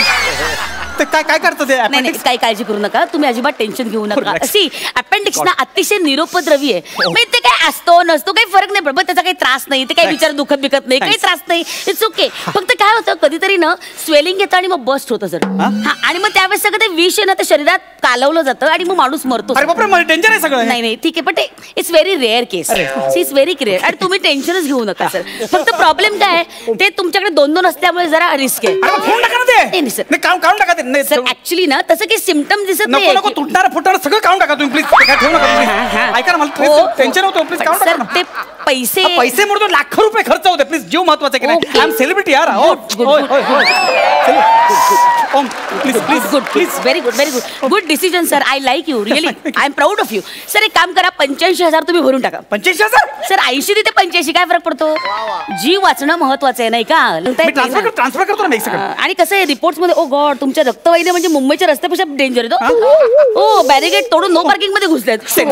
काय करतं ते? नाही काही काळजी करू नका तुम्ही. अजिबात टेन्शन घेऊ नका. सी अपेंडिक्स ना अतिशय निरुपद्रवी आहे. म्हणजे ते काय असतो नसतो काही फरक नाही पडत. त्याचा काही त्रास नाही. ते काही विचार दुखत बिकत नाही. काही त्रास नाही. It's okay. फक्त काय होतं कधीतरी ना स्वेलिंग येतं आणि मग बस्ट होतं सर. आणि मग त्यावेळेस सगळं ते विष आहे ना ते शरीरात कालवलं जातं आणि मग माणूस मरतो. डेंजर आहे सगळं. नाही ठीक आहे पण ते it's very rare case. It's very rare. आणि तुम्ही टेन्शनच घेऊ नका सर. फक्त प्रॉब्लेम काय ते तुमच्याकडे 2 असल्यामुळे जरा रिस्क आहे. सर ऍक्च्युली ना तसं काही सिम्पटम दिसत नाही. तुटणार फुटणार सगळं काढून टाका तुम्ही प्लीज. ठेवू नका. ऐका ना मला टेन्शन होतं प्लीज. काढून टाका. ते पैसे म्हणतो लाखो रुपये खर्च होते. प्लीज जीव महत्वाचा की नाही. आय एम सेलिब्रिटी यार. Om please please good please very good good decision sir. I like you really. I am proud of you. Sir एक काम करा, 85,000 तुम्ही भरून टाका. 85,000 सर 80 ते 85 काय फरक पडतो? जीव वाचणं महत्वाचं आहे नाही का? ट्रान्सफर करतो ना एक सेकंड. आणि कसं आहे रिपोर्ट्स मध्ये, ओ गॉड तुमच्या रक्तवाहिन्या म्हणजे मुंबईच्या रस्त्यापेक्षा डेंजर आहे. हो बॅरिगेड तोडून नो पार्किंग मध्ये घुसलेत. सेंड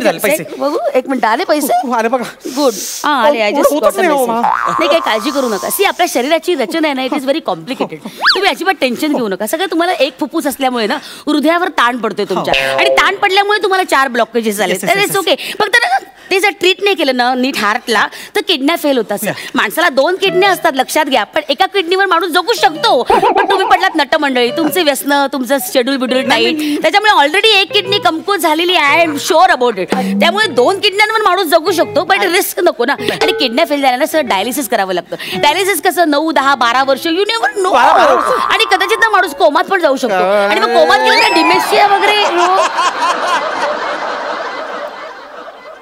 झाले पैसे. बघू एक मिनिट, आले पैसे? अरे बघा गुड. आले. आय जस्ट होतच नाही. नाही काही काळजी करू नका. सी आपल्या शरीराची रचना आहे ना, इट इज व्हेरी कॉम्प्लिकेटेड. तुम्ही अजिबात टेन्शन घेऊ नका. सगळं तुम्हाला एक फुफ्फुस असल्यामुळे ना हृदयावर ताण पडतोय तुमच्या, आणि ताण पडल्यामुळे तुम्हाला 4 ब्लॉकेजेस झाले. तर इट्स ओके. फक्त ना ते जर ट्रीट नाही केलं ना नीट हार्टला तर किडन्या फेल होतात. माणसाला 2 किडन्या असतात लक्षात घ्या, पण एका किडनीवर माणूस जगू शकतो. पण तुम्ही पडलात नटमंडळी, तुमचे व्यसन, तुमचं शेड्यूल बिड्यूल टाईट, त्याच्यामुळे ऑलरेडी एक किडनी कमकुवत झालेली आहे. I am sure about it. त्यामुळे 2 किडन्यांवर माणूस जगू शकतो, पण रिस्क नको ना. आणि किडन्या फेल झाल्यानं सर डायलिसिस करावं लागतं. डायलिसिस कसं 9, 10, 12 वर्ष यू नेवर नो. आणि कदाचित ना माणूस कोमात पण जाऊ शकतो. आणि मग कोमात गेलं तर डिमेन्शिया वगैरे.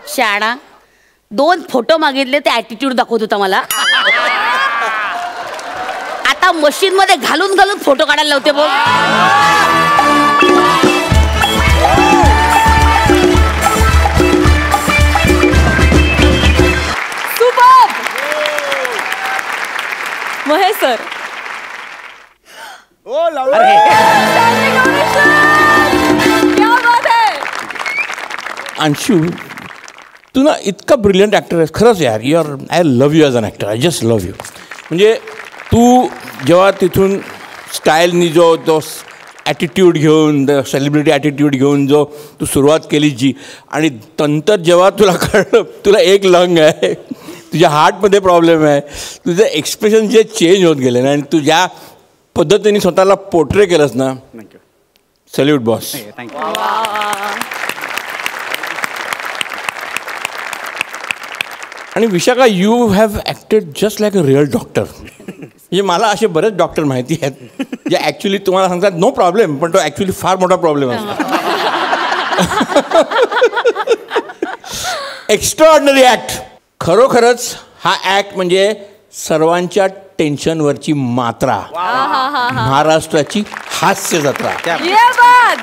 शाणा 2 फोटो मागितले, ते ऍटिट्यूड दाखवत होता मला. आता मशीन मध्ये घालून घालून फोटो काढायला लावते बघ. Super Mahesh sir. क्या बात है. अंशू तू ना इतका ब्रिलियंट ॲक्टर आहेस खरंच यार. I love you as an actor. I just love you. म्हणजे तू जेव्हा तिथून स्टाईलनी तो ॲटिट्यूड घेऊन, सेलिब्रिटी ॲटिट्यूड घेऊन जो तू सुरुवात केली जी, आणि नंतर जेव्हा तुला कळलं तुला एक लंग आहे, तुझ्या हार्टमध्ये प्रॉब्लेम आहे, तुझे एक्सप्रेशन जे चेंज होत गेले ना, आणि तू ज्या पद्धतीने स्वतःला पोर्ट्रे केलंस ना, सॅल्यूट बॉस. थँक्यू. आणि Vishakha you have acted just like a real doctor. म्हणजे मला असे बरेच डॉक्टर माहिती आहेत जे ॲक्च्युली तुम्हाला सांगतात नो प्रॉब्लेम, पण तो ॲक्च्युली फार मोठा प्रॉब्लेम असतो. Extraordinary act. खरोखरच हा ॲक्ट म्हणजे सर्वांच्या टेन्शनवरची मात्रा, महाराष्ट्राची हास्य जत्रा. ये बात.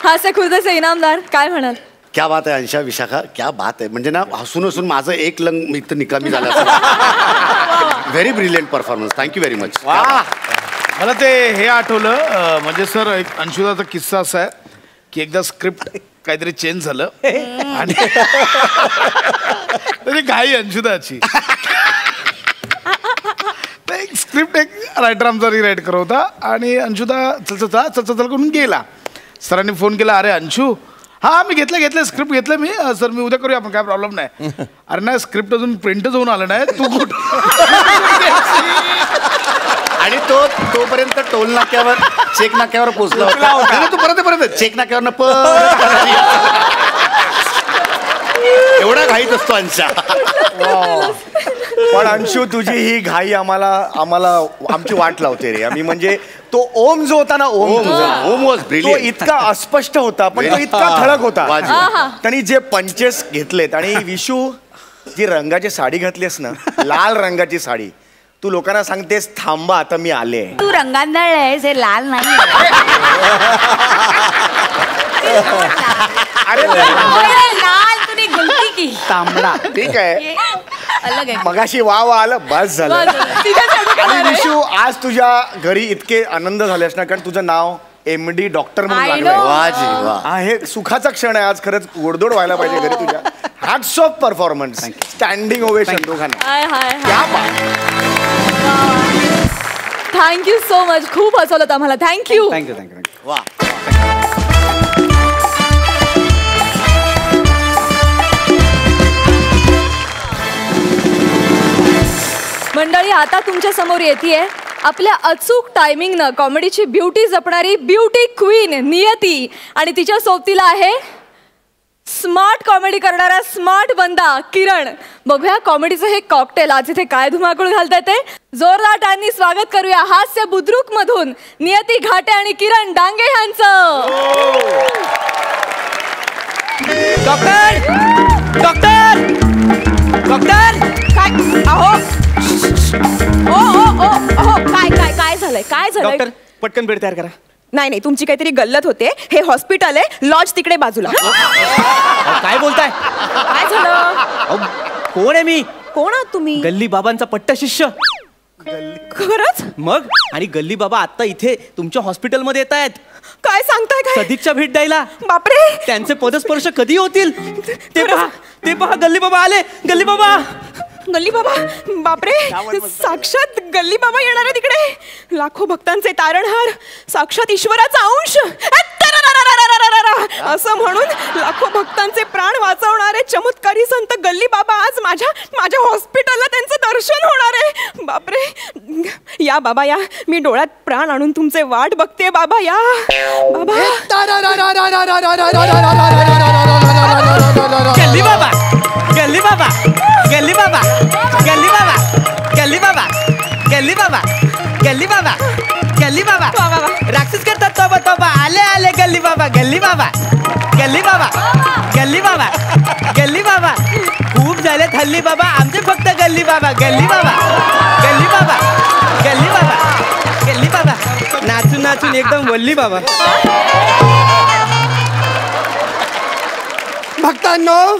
हास्य खुर्दीचे इनामदार काय म्हणाल? क्या बात आहे अंशा, विशाखा, क्या बात आहे. म्हणजे ना हसून हसून माझं एक लंग इथं निकामी झालं. Very brilliant performance. Thank you very much. मला ते हे आठवलं, म्हणजे सर एक अंशुदाचा किस्सा असा आहे की एकदा स्क्रिप्ट काहीतरी चेंज झालं आणि तरी घाई अंशुदाची. एक स्क्रिप्ट एक रायटर आमचा रिराईट करत होता आणि अंशुदा चल करून गेला. सरांनी फोन केला, अरे अंशू, हा मी घेतलं स्क्रिप्ट घेतलं मी सर, मी उद्या करूया आपण, काय प्रॉब्लेम नाही. अरे नाही स्क्रिप्ट अजून प्रिंटच होऊन आलं नाही, तू कुठं. आणि तोपर्यंत टोल नाक्यावर चेक नाक्यावर पोहोचला होता. तू परत चेक नाक्यावर एवढा घाईत असतो अंशा. पण अंशू तुझी ही घाई आम्हाला आमची वाट लावते रे. आम्ही म्हणजे तो ओम जो होता ना, ओम वॉज ब्रिलियंट. तो इतका अस्पष्ट होता पण तो इतका ठळक होता. त्यांनी जे पंचेस घेतलेत, आणि विशू जी रंगाची साडी घातलीस ना, लाल रंगाची साडी, तू लोकांना सांगतेस थांबा आता मी आले. तू रंगांदळ आहेस, हे लाल नाही. अरे लाल तुने गलती की. तांबडा ठीक आहे, अलग आहे. मगाशी वा आलं बस झालं. आणि विशू आज तुझ्या घरी इतके आनंद झाले असणार, कारण तुझं नाव MD डॉक्टर म्हणून लागलं. हे सुखाचा क्षण आहे आज. खरंच गोडदोड व्हायला पाहिजे घरी तुझ्या. Hats off performance. Standing ovation दोघांना. Thank you so much. खूप हसवलं आम्हाला. थँक्यू. वा. मंडळी आता तुमच्या समोर येतेय आपल्या अचूक टायमिंगनं कॉमेडीची ब्युटी जपणारी ब्युटी क्वीन नियती, आणि तिच्या सोबतीला आहे स्मार्ट कॉमेडी करणारा स्मार्ट बंदा किरण. बघूया कॉमेडीचं हे कॉकटेल आज इथे काय धुमाकूळ घालताय ते. जोरदार टाळ्यांनी स्वागत करूया हास्य बुद्रुक मधून नियती घाटे आणि किरण डांगे यांचं. डॉक्टर डॉक्टर डॉक्टर काय? अहो ओ ओ ओ झालंय काय झालंय डॉक्टर पटकन बेड तयार करा. नाही नाही तुमची काहीतरी गल्लत होते. हे हॉस्पिटल आहे, लॉज तिकडे बाजूला. काय बोलताय? काय झालं? कोण आहे मी? कोण आहात तुम्ही? गल्ली बाबांचा पट्टा शिष्य. खरंच? मग आणि गल्ली बाबा आता इथे तुमच्या हॉस्पिटलमध्ये येत आहेत. काय सांगताय? काय सदिच्छा भेट द्यायला. बापरे, त्यांचे पदस्पर्श कधी होतील ते पहा गल्ली बाबा आले. गल्ली बाबा, गल्ली बाबा, बापरे, साक्षात गल्ली बाबा येणार आहे तिकडे. लाखो भक्तांचे तारणहार, साक्षात ईश्वराचा अंश असं म्हणून लाखो भक्तांचे प्राण वाचवणारे चमत्कारी संत गल्ली बाबा आज माझ्या हॉस्पिटलला त्यांचं दर्शन होणार आहे. बापरे, या बाबा या, मी डोळ्यात प्राण आणून तुमचे वाट बघते. बाबा या, बाबा. गल्ली बाबा, गल्ली बाबा, गल्ली बाबा, गल्ली बाबा, गल्ली बाबा, गल्ली बाबा, गल्ली बाबा, गल्ली बाबा, राक्षस करतात तोबा तोबा. आले आले गल्ली बाबा, गल्ली बाबा, गल्ली बाबा, गल्ली बाबा, गल्ली बाबा. खूप झालेत हल्ली बाबा आमचे फक्त गल्ली बाबा, गल्ली बाबा, गल्ली बाबा, गल्ली बाबा, गल्ली बाबा. नाचून नाचून एकदम वल्ली बाबा. भक्तांनो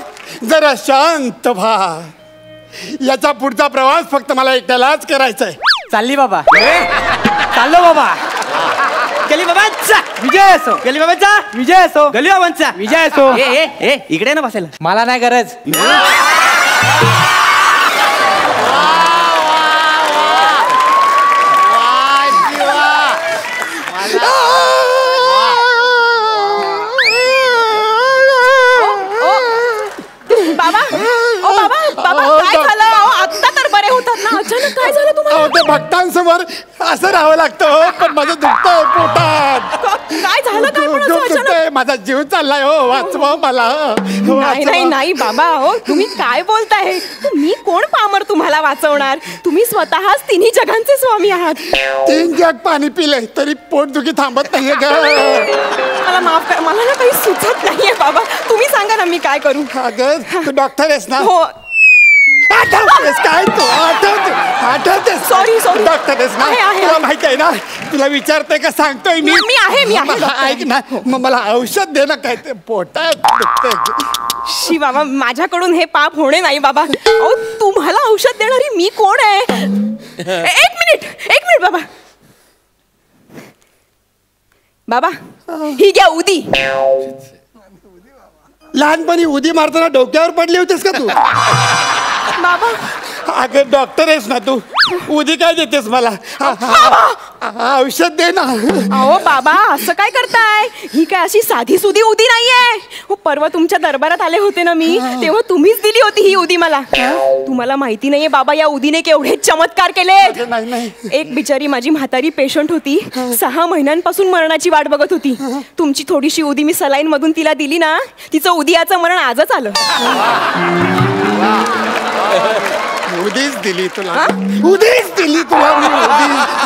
जरा शांत व्हा. याचा पुढचा प्रवास फक्त मला एकट्यालाच करायचा आहे. चालली बाबा, चाललो बाबा. गल्ली बाबांचा विजय असो, गल्ली बाबांचा विजय असो, गल्ली बाबांचा विजय असो. ए इकडे ना बसायला, मला नाही गरज. बाबा, ओ बाबा, बाबा काय झालं? आत्ता तर बरे होतात ना, अचानक काय झालं तुम्हाला? ते भक्तांसमोर असं राहावं लागतं. पण माझं दुखतंय पोटात. काय झालं? काय दुखतंय, माझा जीव चाललाय. हो वाचवा मला. नाही नाही नाही बाबा, हो तुम्ही काय बोलताय? मी कोण पामर तुम्हाला वाचवणार? तुम्ही स्वतःच तिन्ही जगांचे स्वामी आहात. 3 जग पाणी पिले तरी पोटदुखी थांबत नाहीये का? मला माफ कर, मला ना काही सुचत नाहीये बाबा. तुम्ही सांगा ना मी काय करू. अगं तू डॉक्टर आहेस ना? हो. आठवतेस काय तू? आठवतेस? सॉरी डॉक्टर आहेस ना? तुला माहिती आहे ना? तुला विचारतोय का सांगतोय मी? मी आहे ऐक ना, मग मला औषध दे ना. काय ते पोटात दुखतंय. शी बाबा, माझ्याकडून हे पाप होणे नाही बाबा. अहो तुम्हाला औषध देणारी मी कोण आहे? एक मिनिट बाबा. बाबा ही घ्या उदी. लहानपणी उदी मारताना डोक्यावर पडली होतीस का तू? बाबा अगं डॉक्टर आहेस ना तू, उदी काय देतेस मला? औषध दे ना. अहो बाबा असं काय करताय? ही काय अशी साधी सुधी उदी नाहीये. हो परवा तुमच्या दरबारात आले होते ना मी, तेव्हा तुम्हीच दिली होती ही उदी मला. तुम्हाला माहिती नाहीये बाबा या उदीने केवढे चमत्कार केले. एक बिचारी माझी म्हातारी पेशंट होती, 6 महिन्यांपासून मरणाची वाट बघत होती. तुमची थोडीशी उदी मी सलाईन मधून तिला दिली ना, तिचं उदियाचं मरण आजच आलं. उदीच दिली तुला, उदीच दिली तुला,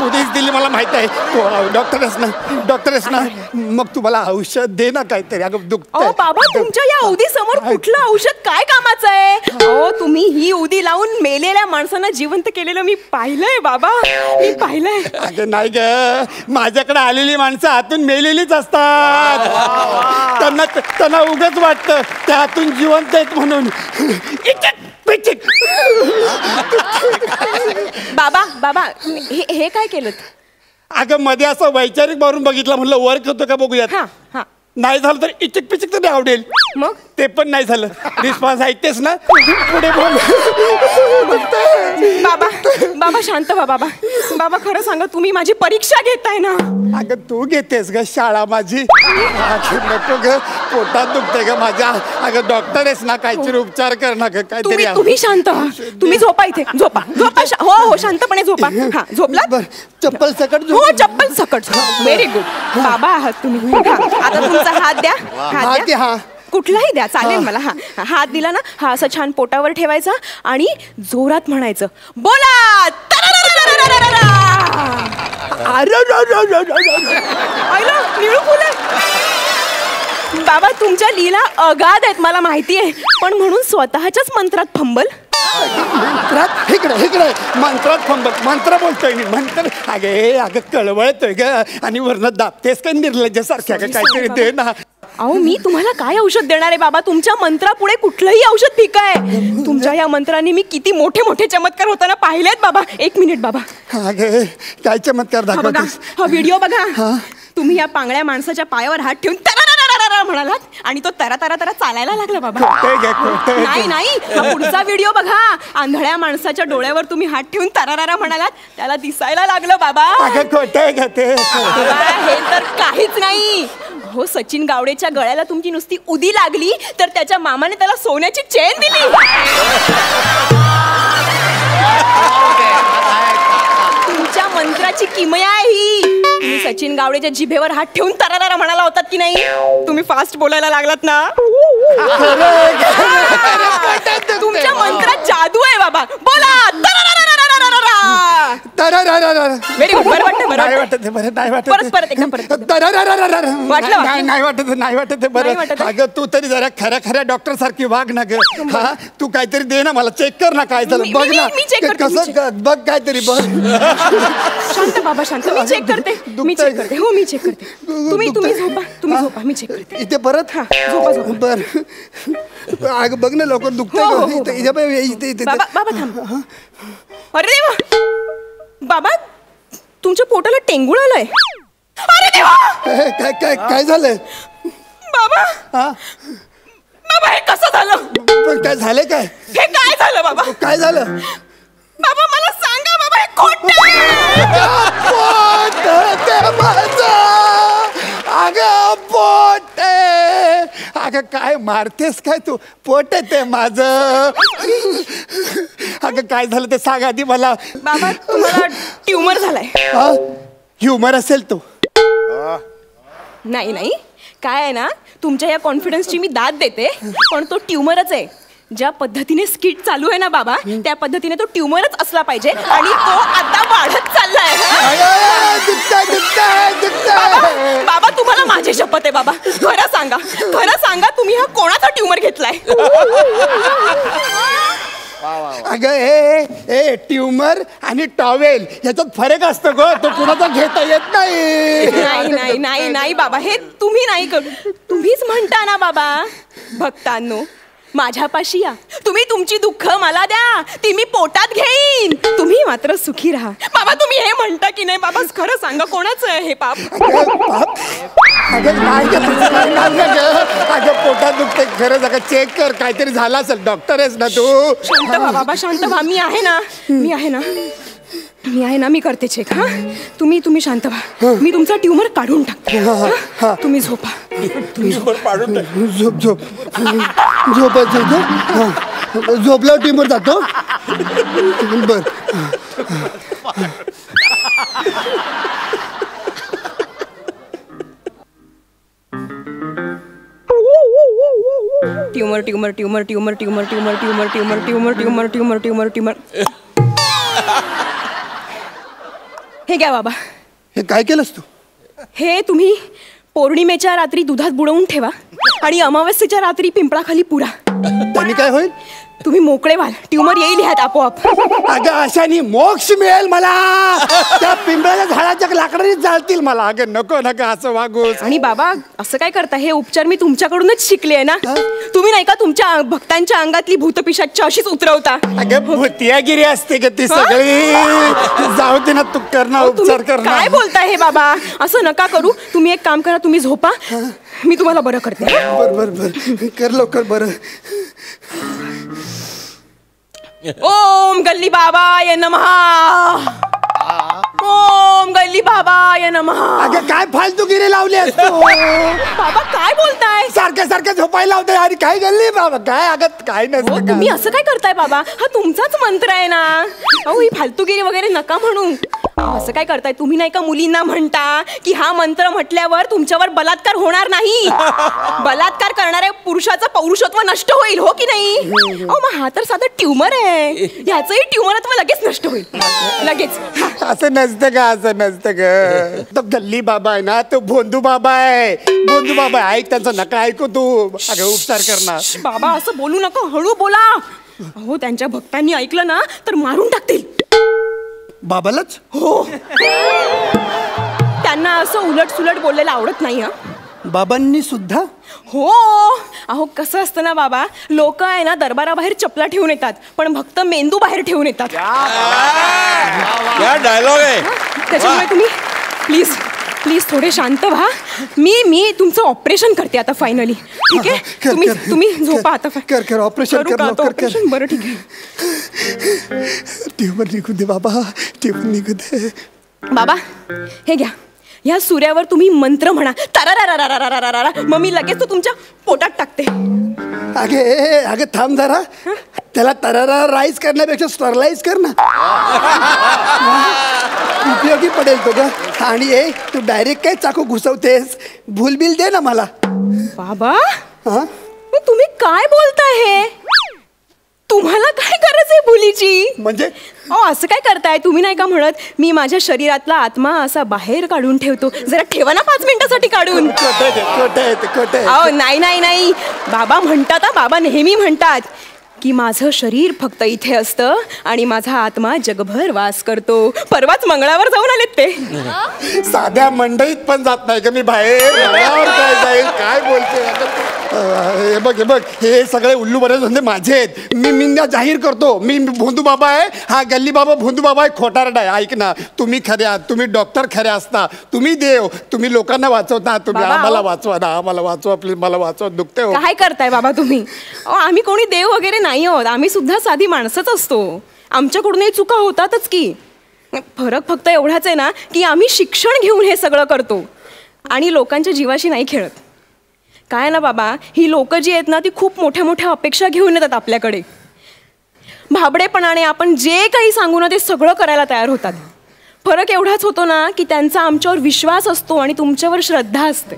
उदीच दिली. मला माहित आहे तू डॉक्टर आहेस ना, मग तू मला औषध दे ना काहीतरी. अगं दुखतंय. बाबा तुमच्या या उदी समोर कुठलं औषध काय कामाचं आहे? अहो तुम्ही ही उदी लावून मेलेल्या माणसांना जिवंत केलेलं मी पाहिलंय बाबा, मी पाहिलंय. अगं नाही ग, माझ्याकडे आलेली माणसं आतून मेलेलीच असतात. त्यांना उगाच वाटतं त्या आतून जिवंत आहेत म्हणून. बाबा हे काय केलं? अगं मध्ये असं वैचारिक मारून बघितलं, म्हणलं वर्क होतं का बघूयात. नाही झालं तर इचिक पिचिक तर आवडेल. मग ते पण नाही झालं. रिस्पॉन्स ऐकतेस ना, पुढे बोल. बाबा शांत व्हा. बाबा खरं सांगा, तुम्ही माझी परीक्षा घेताय ना? अगं तू घेतेस ग शाळा माझी? नको ग, पोटात दुखते ग माझ्या. अगं डॉक्टर आहेस ना, काहीतरी उपचार कर ना ग काहीतरी. तुम्ही शांत व्हा. तुम्ही झोपा इथे, झोपा. हो शांतपणे झोपा. हा झोपला? चप्पल सकट. हो चप्पल सकट. Very good. बाबा आहात तुम्ही. आता तुमचा हात द्या. हात द्या. कुठलाही द्या चालेल मला. हात दिला ना, हा असं छान पोटावर ठेवायचा आणि जोरात म्हणायचं, बोला. बाबा तुमच्या लीला अगाध आहेत मला माहिती आहे, पण म्हणून स्वतःच्याच मंत्रात फंबल. मंत्रात इकडे मंत्रात बघ मंत्र बोलतोय मी मंत्र. अगं कळवळतोय ग आणि वरनं दाबतेस काय निर्लज्जासारख्या काहीतरी दे ना. अहो मी तुम्हाला काय औषध देणार आहे बाबा? तुमच्या मंत्रापुढे कुठलंही औषध फिका आहे. तुमच्या या मंत्रांनी मी किती मोठे मोठे चमत्कार होताना पाहिलेत बाबा. 1 मिनिट बाबा. अगं काय चमत्कार दाखवतेस? हा व्हिडिओ बघा. तुम्ही या पांगळ्या माणसाच्या पायावर हात ठेवून तरारारारा म्हणालात आणि तो तरा चालायला लागला बाबा. नाही हा पुढचा व्हिडिओ बघा. आंधळ्या माणसाच्या डोळ्यावर तुम्ही हात ठेवून तरारारा म्हणालात, त्याला दिसायला लागलं बाबा. हे तर काहीच नाही हो. सचिन गावडेच्या गळ्याला तुमची नुसती उदी लागली तर त्याच्या मामाने त्याला सोन्याची चेन दिली. तुमच्या मंत्राची किमया आहे ही. तुम्ही सचिन गावडेच्या जिभेवर हात ठेवून तरारारा म्हणाला होतात की नाही? तुम्ही फास्ट बोलायला लागलात ना. तुमच्या मंत्रात जादू आहे बाबा. बोला व्हेरी गुड. बरं वाटतं परत एकदम नाही वाटत बरं. अगं तू तरी जरा खऱ्या डॉक्टर सारखी वाग ना ग. हा तू काहीतरी दे ना मला. चेक कर ना काय झालं बघ ना. कसं बघ काहीतरी बघ. शांत बाबा शांत. मी चेक करते. हो मी चेक करते. तुम्ही झोपा मी चेक करते. इथे परत झोपा बर. अगं बघ ना लवकर दुखतंय. बाबा थांब. अरे देवा बाबा तुमच्या पोटाला टेंगुळ आलंय. अरे देवा काय झालंय बाबा? बाबा हे कसं झालं? पण काय झालंय? काय हे काय झालं बाबा? काय झालं बाबा मला सांगा बाबा. हे खोटं अगं पोट. अगं काय मारतेस काय तू? पोट ते माझं. अगं काय झालं ते सांग आधी मला. बाबा तुम्हाला ट्युमर झालाय. ह्युमर असेल तो. नाही काय आहे ना, तुमच्या या कॉन्फिडन्सची मी दाद देते पण तो ट्युमरच आहे. ज्या पद्धतीने स्किट चालू आहे ना बाबा, त्या पद्धतीने तो ट्युमरच असला पाहिजे आणि तो आता वाढत चाललाय. बाबा तुम्हाला माझी शपथ आहे बाबा. खरं सांगा तुम्ही हा कोणाचा ट्युमर घेतलाय? अगं ए ट्युमर आणि टॉवेल याच्यात फरक असतो गो. तो कुणाचा घेता येत नाही. नाही बाबा हे तुम्ही नाही करू. तुम्हीच म्हणता ना बाबा. भक्तांनो माझ्यापाशी या. तुम्ही तुमची दुःख मला द्या, ती मी पोटात घेईन. तुम्ही मात्र सुखी राहा. बाबा तुम्ही हे म्हणता की नाही बाबा? खरं सांगा कोणाचं आहे हे पाप? अगं पोटात दुखते खरं. जगा चेक कर. काहीतरी झालं असेल. डॉक्टर आहेस ना तू. शांत व्हा बाबा शांत व्हा. मी आहे ना मी करते चेक. हा तुम्ही शांत व्हा. मी तुमचा ट्युमर काढून टाकते. तुम्ही झोपा. झोपल्यावर ट्युमर जातो. बर ट्युमर. हे घ्या बाबा. हे काय केलंस तू? हे तुम्ही पौर्णिमेच्या रात्री दुधात बुडवून ठेवा आणि अमावस्येच्या रात्री पिंपळाखाली पुरा. त्यांनी काय होईल? तुम्ही मोकळे व्हाल. ट्युमर येईल ह्यात आपोआप. अगं अशाने मोक्ष मिळेल मला. त्या पिंपळाच्या झाडाच्या लाकडाने जाळतील मला. अगं नको असं वागूस. आणि बाबा असं काय करता? हे उपचार मी तुमच्याकडूनच शिकले आहे ना. तुम्ही नाही का तुमच्या भक्तांच्या अंगातली भूतपिशाच अशीच उतरवता? अगं भूतियागिरी असते का ती सगळी? जाऊ दे ना तू करणार उपचार कर. काय बोलताय हे बाबा? असं नका करू. तुम्ही एक काम करा. तुम्ही झोपा. मी तुम्हाला बरं करते. बर कर लवकर. बरं. ओम गल्ली बाबाय नमः. ओम गल्ली बाबाय नमः. अगं काय फालतूगिरी लावली असतो. बाबा काय बोलताय? सारखं झोपायला लावताय. अरे काय गल्ली बाबा काय? अगं काय नसतं. तुम्ही असं काय करताय बाबा? हा तुमचाच मंत्र आहे ना. अहो ही फालतूगिरी वगैरे नका म्हणू. असं काय करताय? तुम्ही नाही का मुलींना म्हणता की हा मंत्र म्हटल्यावर तुमच्यावर बलात्कार होणार नाही. बलात्कार करणाऱ्या पुरुषाचं पौरुषत्व नष्ट होईल. हो की नाही? अहो मग हा तर साधा ट्युमर आहे. ह्याचंही ट्युमरत्व लगेच नष्ट होईल. लगेच. असं नसतं का? असं नसतं का? तो गल्ली बाबा आहे ना, तो भोंदू बाबा आहे. भोंदू बाबा ऐक त्यांचं नका ऐकू तू. अगं उपचार करणार. बाबा असं बोलू नका. हळू बोला. अहो त्यांच्या भक्तांनी ऐकलं ना तर मारून टाकतील. बाबालाच? हो. त्यांना असं उलट सुलट बोललेलं आवडत नाही. बाबांनी सुद्धा? हो. अहो कसं असतं ना बाबा, लोक आहे ना दरबाराबाहेर चपला ठेवून येतात पण भक्त मेंदू बाहेर ठेवून येतात. डायलॉग आहे. त्याच्यामुळे तुम्ही प्लीज प्लीज थोडे शांत व्हा. मी तुमचं ऑपरेशन करते आता फायनली. ठीक आहे, तुम्ही झोपा आता. कर ऑपरेशन. बरं ठीक आहे. ट्यूमर निघू दे बाबा, ट्यूमर निघू दे. बाबा हे घ्या, ह्या सूर्यावर तुम्ही मंत्र म्हणा. तारारारारारारारारा. मग मी लगेच तो तुमच्या पोटात टाकते. अगे थांब जरा. त्याला तरारा राईस करण्यापेक्षा स्टरलाइज कर ना. उपयोगी पडेल तो ग. आणि तू डायरेक्ट काय चाकू घुसवतेस? भूलबिल दे ना मला. बाबा तुम्ही काय बोलताय? हे तुम्हाला काय गरज आहे भुलीची? म्हणजे असं काय करताय तुम्ही? नाही का म्हणत मी माझ्या शरीरातला आत्मा असा बाहेर काढून ठेवतो. जरा ठेवा ना 5 मिनिटासाठी काढून. नाही नाही नाही. बाबा म्हणतात, बाबा नेहमी म्हणतात की माझं शरीर फक्त इथे असतं आणि माझा आत्मा जगभर वास करतो. परवाच मंगळावर जाऊन आलेत ते. साध्या मंडईत पण जात नाही का मी बाहेर? काय जाईल? काय बोलते? हे बघ हे सगळे उल्लू बरे धंदे माझे आहेत. मी जाहीर करतो मी भोंदू बाबा आहे. हा गल्ली बाबा भोंदू बाबा आहे, खोटारडा आहे. ऐक ना, तुम्ही खरे आहात, तुम्ही डॉक्टर खरे असता, तुम्ही देव, तुम्ही लोकांना वाचवता. तुम्ही आम्हाला वाचवा ना, आम्हाला वाचवा प्लीज, मला वाचवा. दुखते हो. काय करताय बाबा तुम्ही? आम्ही कोणी देव वगैरे नाही आहोत. आम्ही सुद्धा साधी माणसंच असतो. आमच्याकडूनही चुका होतातच की. फरक फक्त एवढाच आहे ना की आम्ही शिक्षण घेऊन हे सगळं करतो आणि लोकांच्या जीवाशी नाही खेळत. काय ना बाबा, ही लोक जी आहेत ना ती खूप मोठ्या मोठ्या अपेक्षा घेऊन येतात आपल्याकडे. भाबडेपणाने आपण जे काही सांगू ना ते सगळं करायला तयार होतात. फरक एवढाच होतो ना की त्यांचा आमच्यावर विश्वास असतो आणि तुमच्यावर श्रद्धा असते.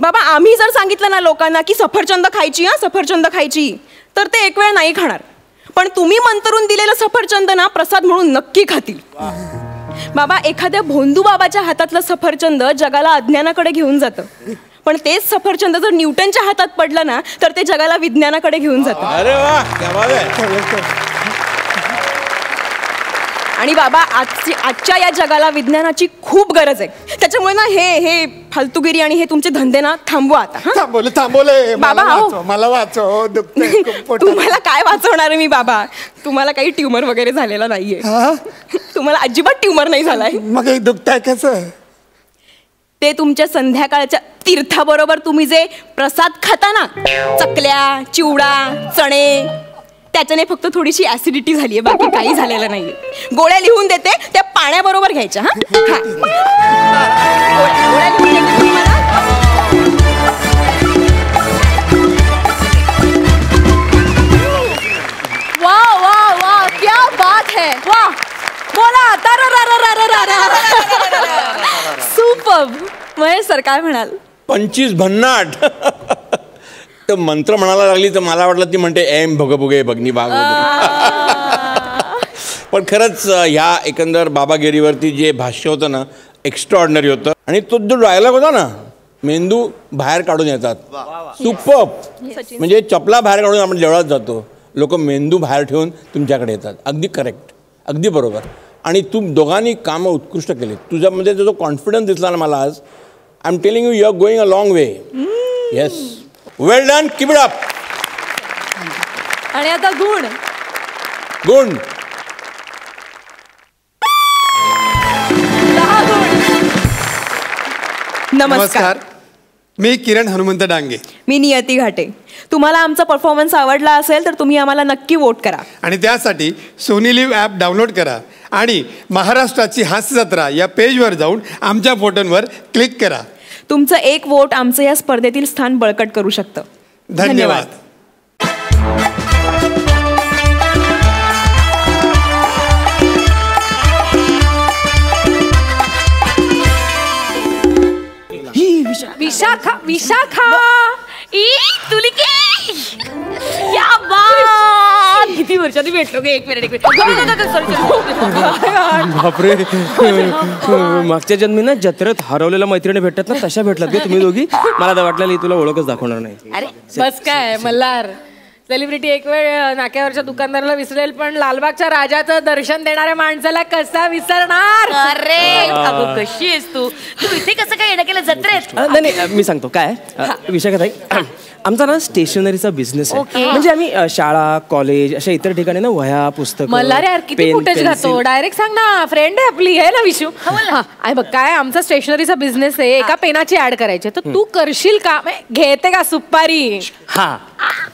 बाबा आम्ही जर सांगितलं ना लोकांना की सफरचंद खायची, सफरचंद खायची, तर ते एक वेळ नाही खाणार. पण तुम्ही मंतरून दिलेलं सफरचंद ना प्रसाद म्हणून नक्की खातील. बाबा एखाद्या भोंदू बाबाच्या हातातलं सफरचंद जगाला अज्ञानाकडे घेऊन जातं. पण तेच सफरचंद जर न्यूटनच्या हातात पडलं ना तर ते जगाला विज्ञानाकडे घेऊन जातं. अरे वाह, क्या बात आहे. आणि बाबा आजच्या या जगाला विज्ञानाची खूप गरज आहे. त्याच्यामुळे ना हे फालतूगिरी आणि हे तुमचे धंदे ना थांबवा आता. थांबवले बाबा. मला वाचव. तुम्हाला काय वाचवणार आहे मी बाबा? तुम्हाला काही ट्यूमर वगैरे झालेला नाहीये. तुम्हाला अजिबात ट्यूमर नाही झालाय. मग दुखताय कसं? ते तुमच्या संध्याकाळच्या तीर्थाबरोबर तुम्ही जे प्रसाद खाता ना, चकल्या, चिवडा, चणे, त्याच्याने फक्त थोडीशी ऍसिडिटी झाली आहे, बाकी काही झालेलं नाहीये. गोळ्या लिहून देते, त्या पाण्याबरोबर घ्यायच्या. गोळ्या लिहून देते तुम्हाला. वाह वाह वाह, क्या बात है. वाह, बोला. सुपर. महेश सर काय म्हणाल? 25 भन्नाट. तर मंत्र म्हणायला लागली तर मला वाटलं ती म्हणते एम भगभुगे भगनी बाग. पण खरंच ह्या एकंदर बाबागिरीवरती जे भाष्य होतं ना एक्स्ट्रा ऑर्डिनरी होतं. आणि तो जो डायलॉग होता ना, मेंदू बाहेर काढून येतात, सुपर. म्हणजे चपला बाहेर काढून आपण देवळात जातो, लोक मेंदू बाहेर ठेवून तुमच्याकडे येतात. अगदी करेक्ट, अगदी बरोबर. आणि तू दोघांनी कामं उत्कृष्ट केली. तुझ्यामध्ये जो कॉन्फिडन्स दिसला ना मला आज, I am telling you, you are going a long way. Yes, well done, keep it up. आणि आता गुण. गुण 10 गुण. नमस्कार, मी किरण हनुमंत डांगे. मी नियती घाटे. तुम्हाला आमचा परफॉर्मन्स आवडला असेल तर तुम्ही आम्हाला नक्की वोट करा. आणि त्यासाठी सोनी लिव्ह ॲप डाउनलोड करा आणि महाराष्ट्राची हास्य जत्रा या पेजवर जाऊन आमच्या फोटोंवर क्लिक करा. तुमचं एक वोट आमचं या स्पर्धेतील स्थान बळकट करू शकतं. धन्यवाद. विशाखा. विशाखा क्या बात. किती वर्षांनी भेटलो गे. एक मिनिट. बापरे, मागच्या जन्मी ना जत्रेत हरवलेल्या मैत्रिणी भेटतात ना, तशा भेटलात गे तुम्ही दोघी. मला तर वाटलं तुला ओळखच दाखवणार नाही. अरे बस काय मल्हार, सेलिब्रिटी एक वेळ नाक्यावरच्या दुकानदाराला विसरेल, पण लालबागच्या राजाचं दर्शन देणाऱ्या माणसाला कसा विसरणार? अरे अगं कशी आहेस तू तू इथे कसं काय येणं केलं जत्रेत? नाही मी सांगतो काय विषय काय, आमचा ना स्टेशनरीचा बिझनेस आहे. म्हणजे आम्ही शाळा कॉलेज अशा इतर ठिकाणी ना वह्या पुस्तक मला रे यार किती फुटेज घातो, डायरेक्ट सांग ना, फ्रेंड आहे आपली आहे ना विशू. आहे बघ काय आमचा स्टेशनरीचा बिझनेस आहे, एका पेनाची ऍड करायची तर तू करशील का? घेते का सुपारी? हा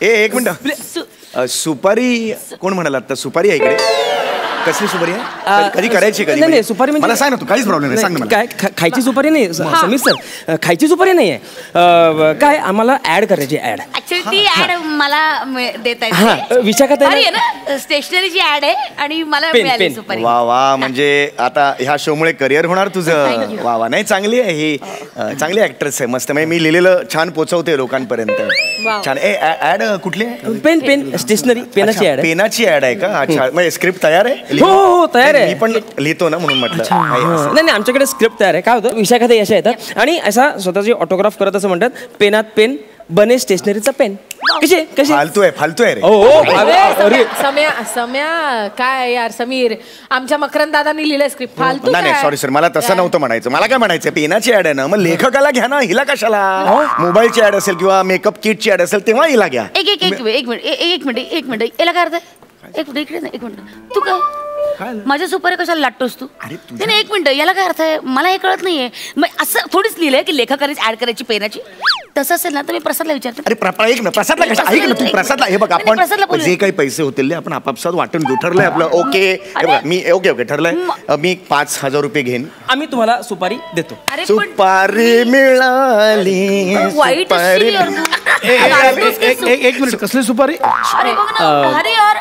एक मिनिट, सुपारी कोण म्हणाला आता? सुपारी आहे इकडे? कसली सुपारी आहे? कधी करायची? कधी? नाही सुपारी म्हणजे मला सांग ना, तू काहीच प्रॉब्लेम नाही, सांग ना मला. काय खायची सुपारी नाही समीर सर, खायची सुपारी नाही आहे. काय आम्हाला ऍड करायची ऍड. ऍक्च्युली ती ऍड मला देता हा विशाखाताई ना, स्टेशनरीची ऍड आहे आणि मला मिळाली सुपारी. वा वा, म्हणजे आता ह्या शो मुळे करिअर होणार तुझं. वा वा, नाही चांगली आहे ही, चांगली ऍक्ट्रेस आहे, मस्त. म्हणजे मी लिहिलेलं छान पोहोचवते लोकांपर्यंत. छान. ऍड कुठली आहे? पेन स्टेशनरी पेनाची ऍड. पेनाची ऍड आहे का? अच्छा, म्हणजे स्क्रिप्ट तयार आहे? हो तयार आहे. मी पण लिहितो ना म्हणून म्हटलं. नाही आमच्याकडे स्क्रिप्ट तयार आहे. काय होतं विशाखाताई अशा येतात आणि असा स्वतःची ऑटोग्राफ करत असं म्हणतात, पेनात पेन बने स्टेशनरीचा पेन. कसे फालतू आहे रे. अरे सम्या काय यार समीर, आमच्या मकरंद दादांनी लिहिलं स्क्रिप्ट, फालतू. नाही सॉरी सर, मला तसं नव्हतं म्हणायचं. मला काय म्हणायचं, पेनाची ऍड आहे ना, मग लेखकाला घ्या ना, हिला कशाला? मोबाईलची ऍड असेल किंवा मेकअप किटची ऍड असेल तेव्हा हिला घ्या. एक मिनिट याला काय अर्थ आहे? एक मिनिट तू काय माझ्या सुपारी कशाला लाटतोस तू? नाही एक मिनिट, याला काय अर्थ आहे? मला हे कळत नाहीये. मग असं थोडीच लिहिलंय की लेखकानेच ऍड करायची पेनाची. तसं असेल ना तर मी प्रसादला विचारते. अरे एक ना, प्रसादला कशा? ऐक ना तू, प्रसादला. हे बघ, आपण जे काही पैसे होतील आपण आपापसात वाटून घेऊ. ठरलंय आपलं? ओके. हे बघा मी ओके ठरलंय, मी 5,000 रुपये घेईन. आम्ही तुम्हाला सुपारी देतो. सुपारी मिळाली. वाईट एक मिनिट, कसली सुपारी? अरे बघ ना, अरे यार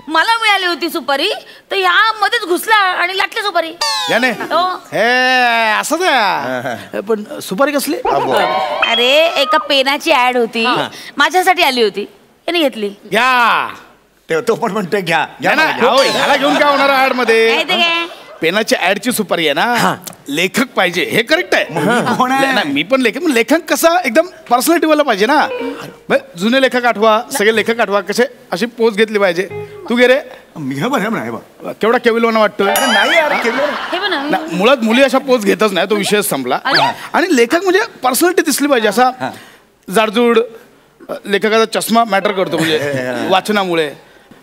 मला मिळाली होती सुपारी तर यामध्येच घुसला आणि लाटली सुपारी. हे असं द्या, पण सुपारी कसली? अरे एका पेनाची ऍड होती, माझ्यासाठी आली होती, याने घेतली. घ्या, तो पण म्हणतोय घ्या ना. ह्याला घेऊन काय होणार ऍड मध्ये? पेनाची ऍडची सुपारी आहे ना, लेखक पाहिजे, हे करेक्ट आहे. मी पण लेखक कसा एकदम पर्सनॅलिटी वाला पाहिजे ना. जुने लेखक आठवा, सगळे लेखक आठवा, कसे अशी पोच घेतली पाहिजे. तू गे रे, केवढा केविलवाना वाटतोय. मुळात मुली अशा पोच घेतच नाही, तो विषय संपला. आणि लेखक म्हणजे पर्सनॅलिटी दिसली पाहिजे, असा जाडजूड. लेखकाचा चष्मा मॅटर करतो म्हणजे वाचनामुळे.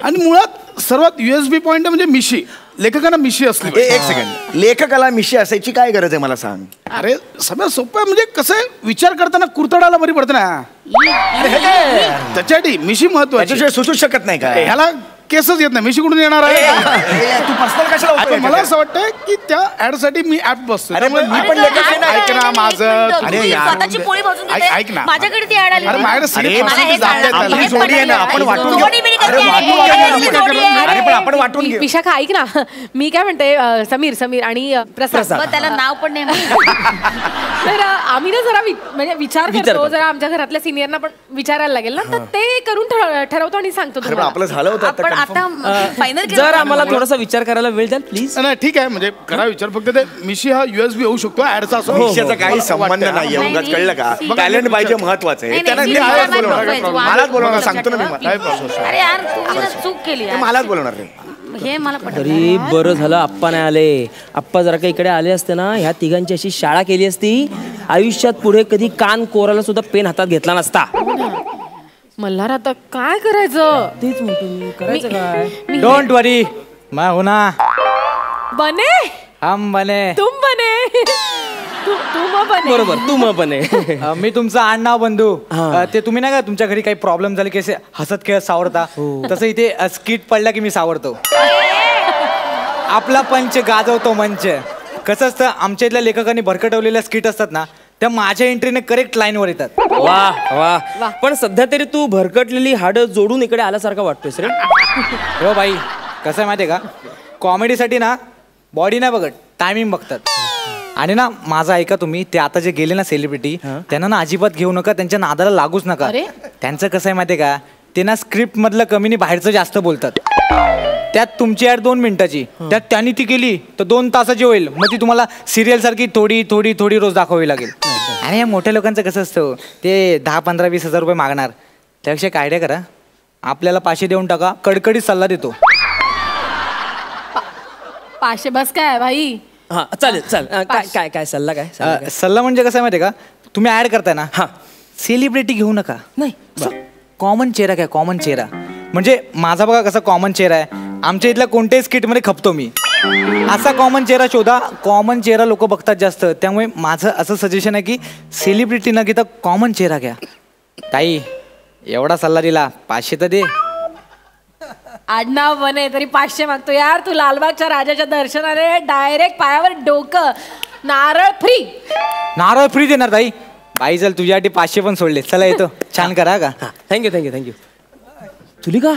आणि मुळात सर्वात USB पॉइंट म्हणजे मिशी. लेखकांना मिशी असली. एक सेकंड, लेखकाला मिशी असायची काय गरज आहे मला सांग? अरे सगळं सोपं आहे. म्हणजे कसं आहे, विचार करताना कुरतडाला बरी पडतं ना, त्याच्यासाठी मिशी महत्वाची. सुचूच शकत नाही का? ह्याला केसच येत नाही, मिशी कुठून येणार आहे? तू पर्सनल कशाला? मला असं वाटतं की त्या ऍड साठी मी ऍप बसतो. मी पण ऐक ना माझं, स्वतःची पोळी भाजून घेते. ऐक ना, माझ्याकडे ती ऍड आली. अरे माझ्याकडे जोडी आहे ना, आपण वाटून घेऊ. अरे पण आपण वाटून घेऊ. विशाखा ऐक ना, मी काय म्हणते, समीर आणि प्रसाद, त्याला नाव पण नाही. तर आम्ही ना जरा म्हणजे विचार करतो, जरा आमच्या घरातल्या सिनियरना पण विचारायला लागेल ना, तर ते करून ठरवतो आणि सांगतो. आपलं झालं होतं आता फायनल. जर आम्हाला थोडासा विचार करायला वेळ द्याल प्लीज. नाही ठीक आहे, म्हणजे करा विचार. फक्त ते मिशी हा USB होऊ शकतो, ऍडचा असो. मिशीचा काही संबंध नाहीये, उगाच कळलं का? टॅलेंट पाहिजे, महत्वाचं आहे. मलाच बोलवणार, सांगतो ना मी. अरे यार तुम्ही चूक केली, मलाच बोलवणार रे. हे मला तरी बरं झालं आप्पा नाही आले. आप्पा जरा काही इकडे आले असते ना, ह्या तिघांची अशी शाळा केली असती, आयुष्यात पुढे कधी कान कोराला सुद्धा पेन हातात घेतला नसता. मल्हार आता काय करायचं? तेच म्हणतो मी, करायचं काय? डोंट वरी, मैं हूं ना. बने हम बने, तुम बने. तू बने. बरोबर, तू मग बने. मी तुमचा आडनाव बंधू. ते तुम्ही नाही का तुमच्या घरी काही प्रॉब्लेम झाले की असे हसत खेळत सावरता, तसं इथे स्किट पडला की मी सावरतो. आपला पंच गाजवतो मंच. कसं असतं, आमच्या इथल्या लेखकांनी भरकटवलेल्या स्किट असतात ना, त्या माझ्या एंट्रीने करेक्ट लाईनवर येतात. वा वा. पण सध्या तरी तू भरकटलेली हाडं जोडून इकडे आल्यासारखा वाटतोयस रे. हो बाई, कसं आहे माहिती आहे का, कॉमेडीसाठी ना बॉडी नाही बघत, टायमिंग बघतात. आणि ना माझं ऐका तुम्ही, ते आता जे गेले ना सेलिब्रिटी, त्यांना ना अजिबात घेऊ नका, त्यांच्या नादाला लागूच नका. त्यांचं कसं आहे माहिती आहे का, ते ना स्क्रिप्ट मधलं कमी नाही, बाहेरचं जास्त बोलतात. त्यात तुमची ऍड 2 मिनिटाची, त्यात त्यांनी ती केली तर 2 तासाची होईल. मग ती तुम्हाला सिरियल सारखी थोडी थोडी थोडी रोज दाखवावी लागेल. आणि या मोठ्या लोकांचं कसं असतं, ते 10, 15, 20 हजार रुपये मागणार. त्यापेक्षा एक आयडिया करा, आपल्याला 500 देऊन टाका, कडकडीत सल्ला देतो. 500 बस काय भाई? हा चालेल चालेल. काय काय सल्ला काय? सल्ला म्हणजे कसं आहे माहिती आहे का, तुम्ही ऍड करताय ना, हा सेलिब्रिटी घेऊ नका. नाही, कॉमन चेहरा घ्या, कॉमन चेहरा. म्हणजे माझा बघा कसा कॉमन चेहरा आहे, आमच्या इथल्या कोणत्याही स्किटमध्ये खपतो मी. असा कॉमन चेहरा शोधा, कॉमन चेहरा लोक बघतात जास्त. त्यामुळे माझं असं सजेशन आहे की सेलिब्रिटी न घेता कॉमन चेहरा घ्या. ताई एवढा सल्ला दिला, 500 तर दे. आडनाव बने तरी 500 मागतो यार. तू लालबागच्या राजाच्या दर्शनाने डायरेक्ट पायावर डोकं. नारळ फ्री. नारळ फ्री देणार ताई. बाई चल तुझ्यासाठी 500 पण सोडले. चला येतो. छान करा का. Thank you thank you thank you. तुलिका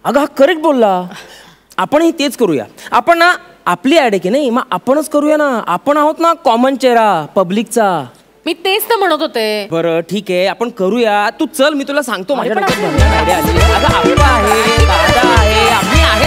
अगं हा करेक्ट बोलला. आपणही तेच करूया. आपण ना आपली ऍड आहे की नाही, मग आपणच करूया ना. आपण आहोत ना कॉमन चेहरा पब्लिकचा. मी तेच तर म्हणत होते. बरं ठीक आहे, आपण करूया. तू चल, मी तुला सांगतो माझ्या डोक्यात भंगार आयडिया आली. अगं आपला आहे, दादा आहे, आम्ही आहे.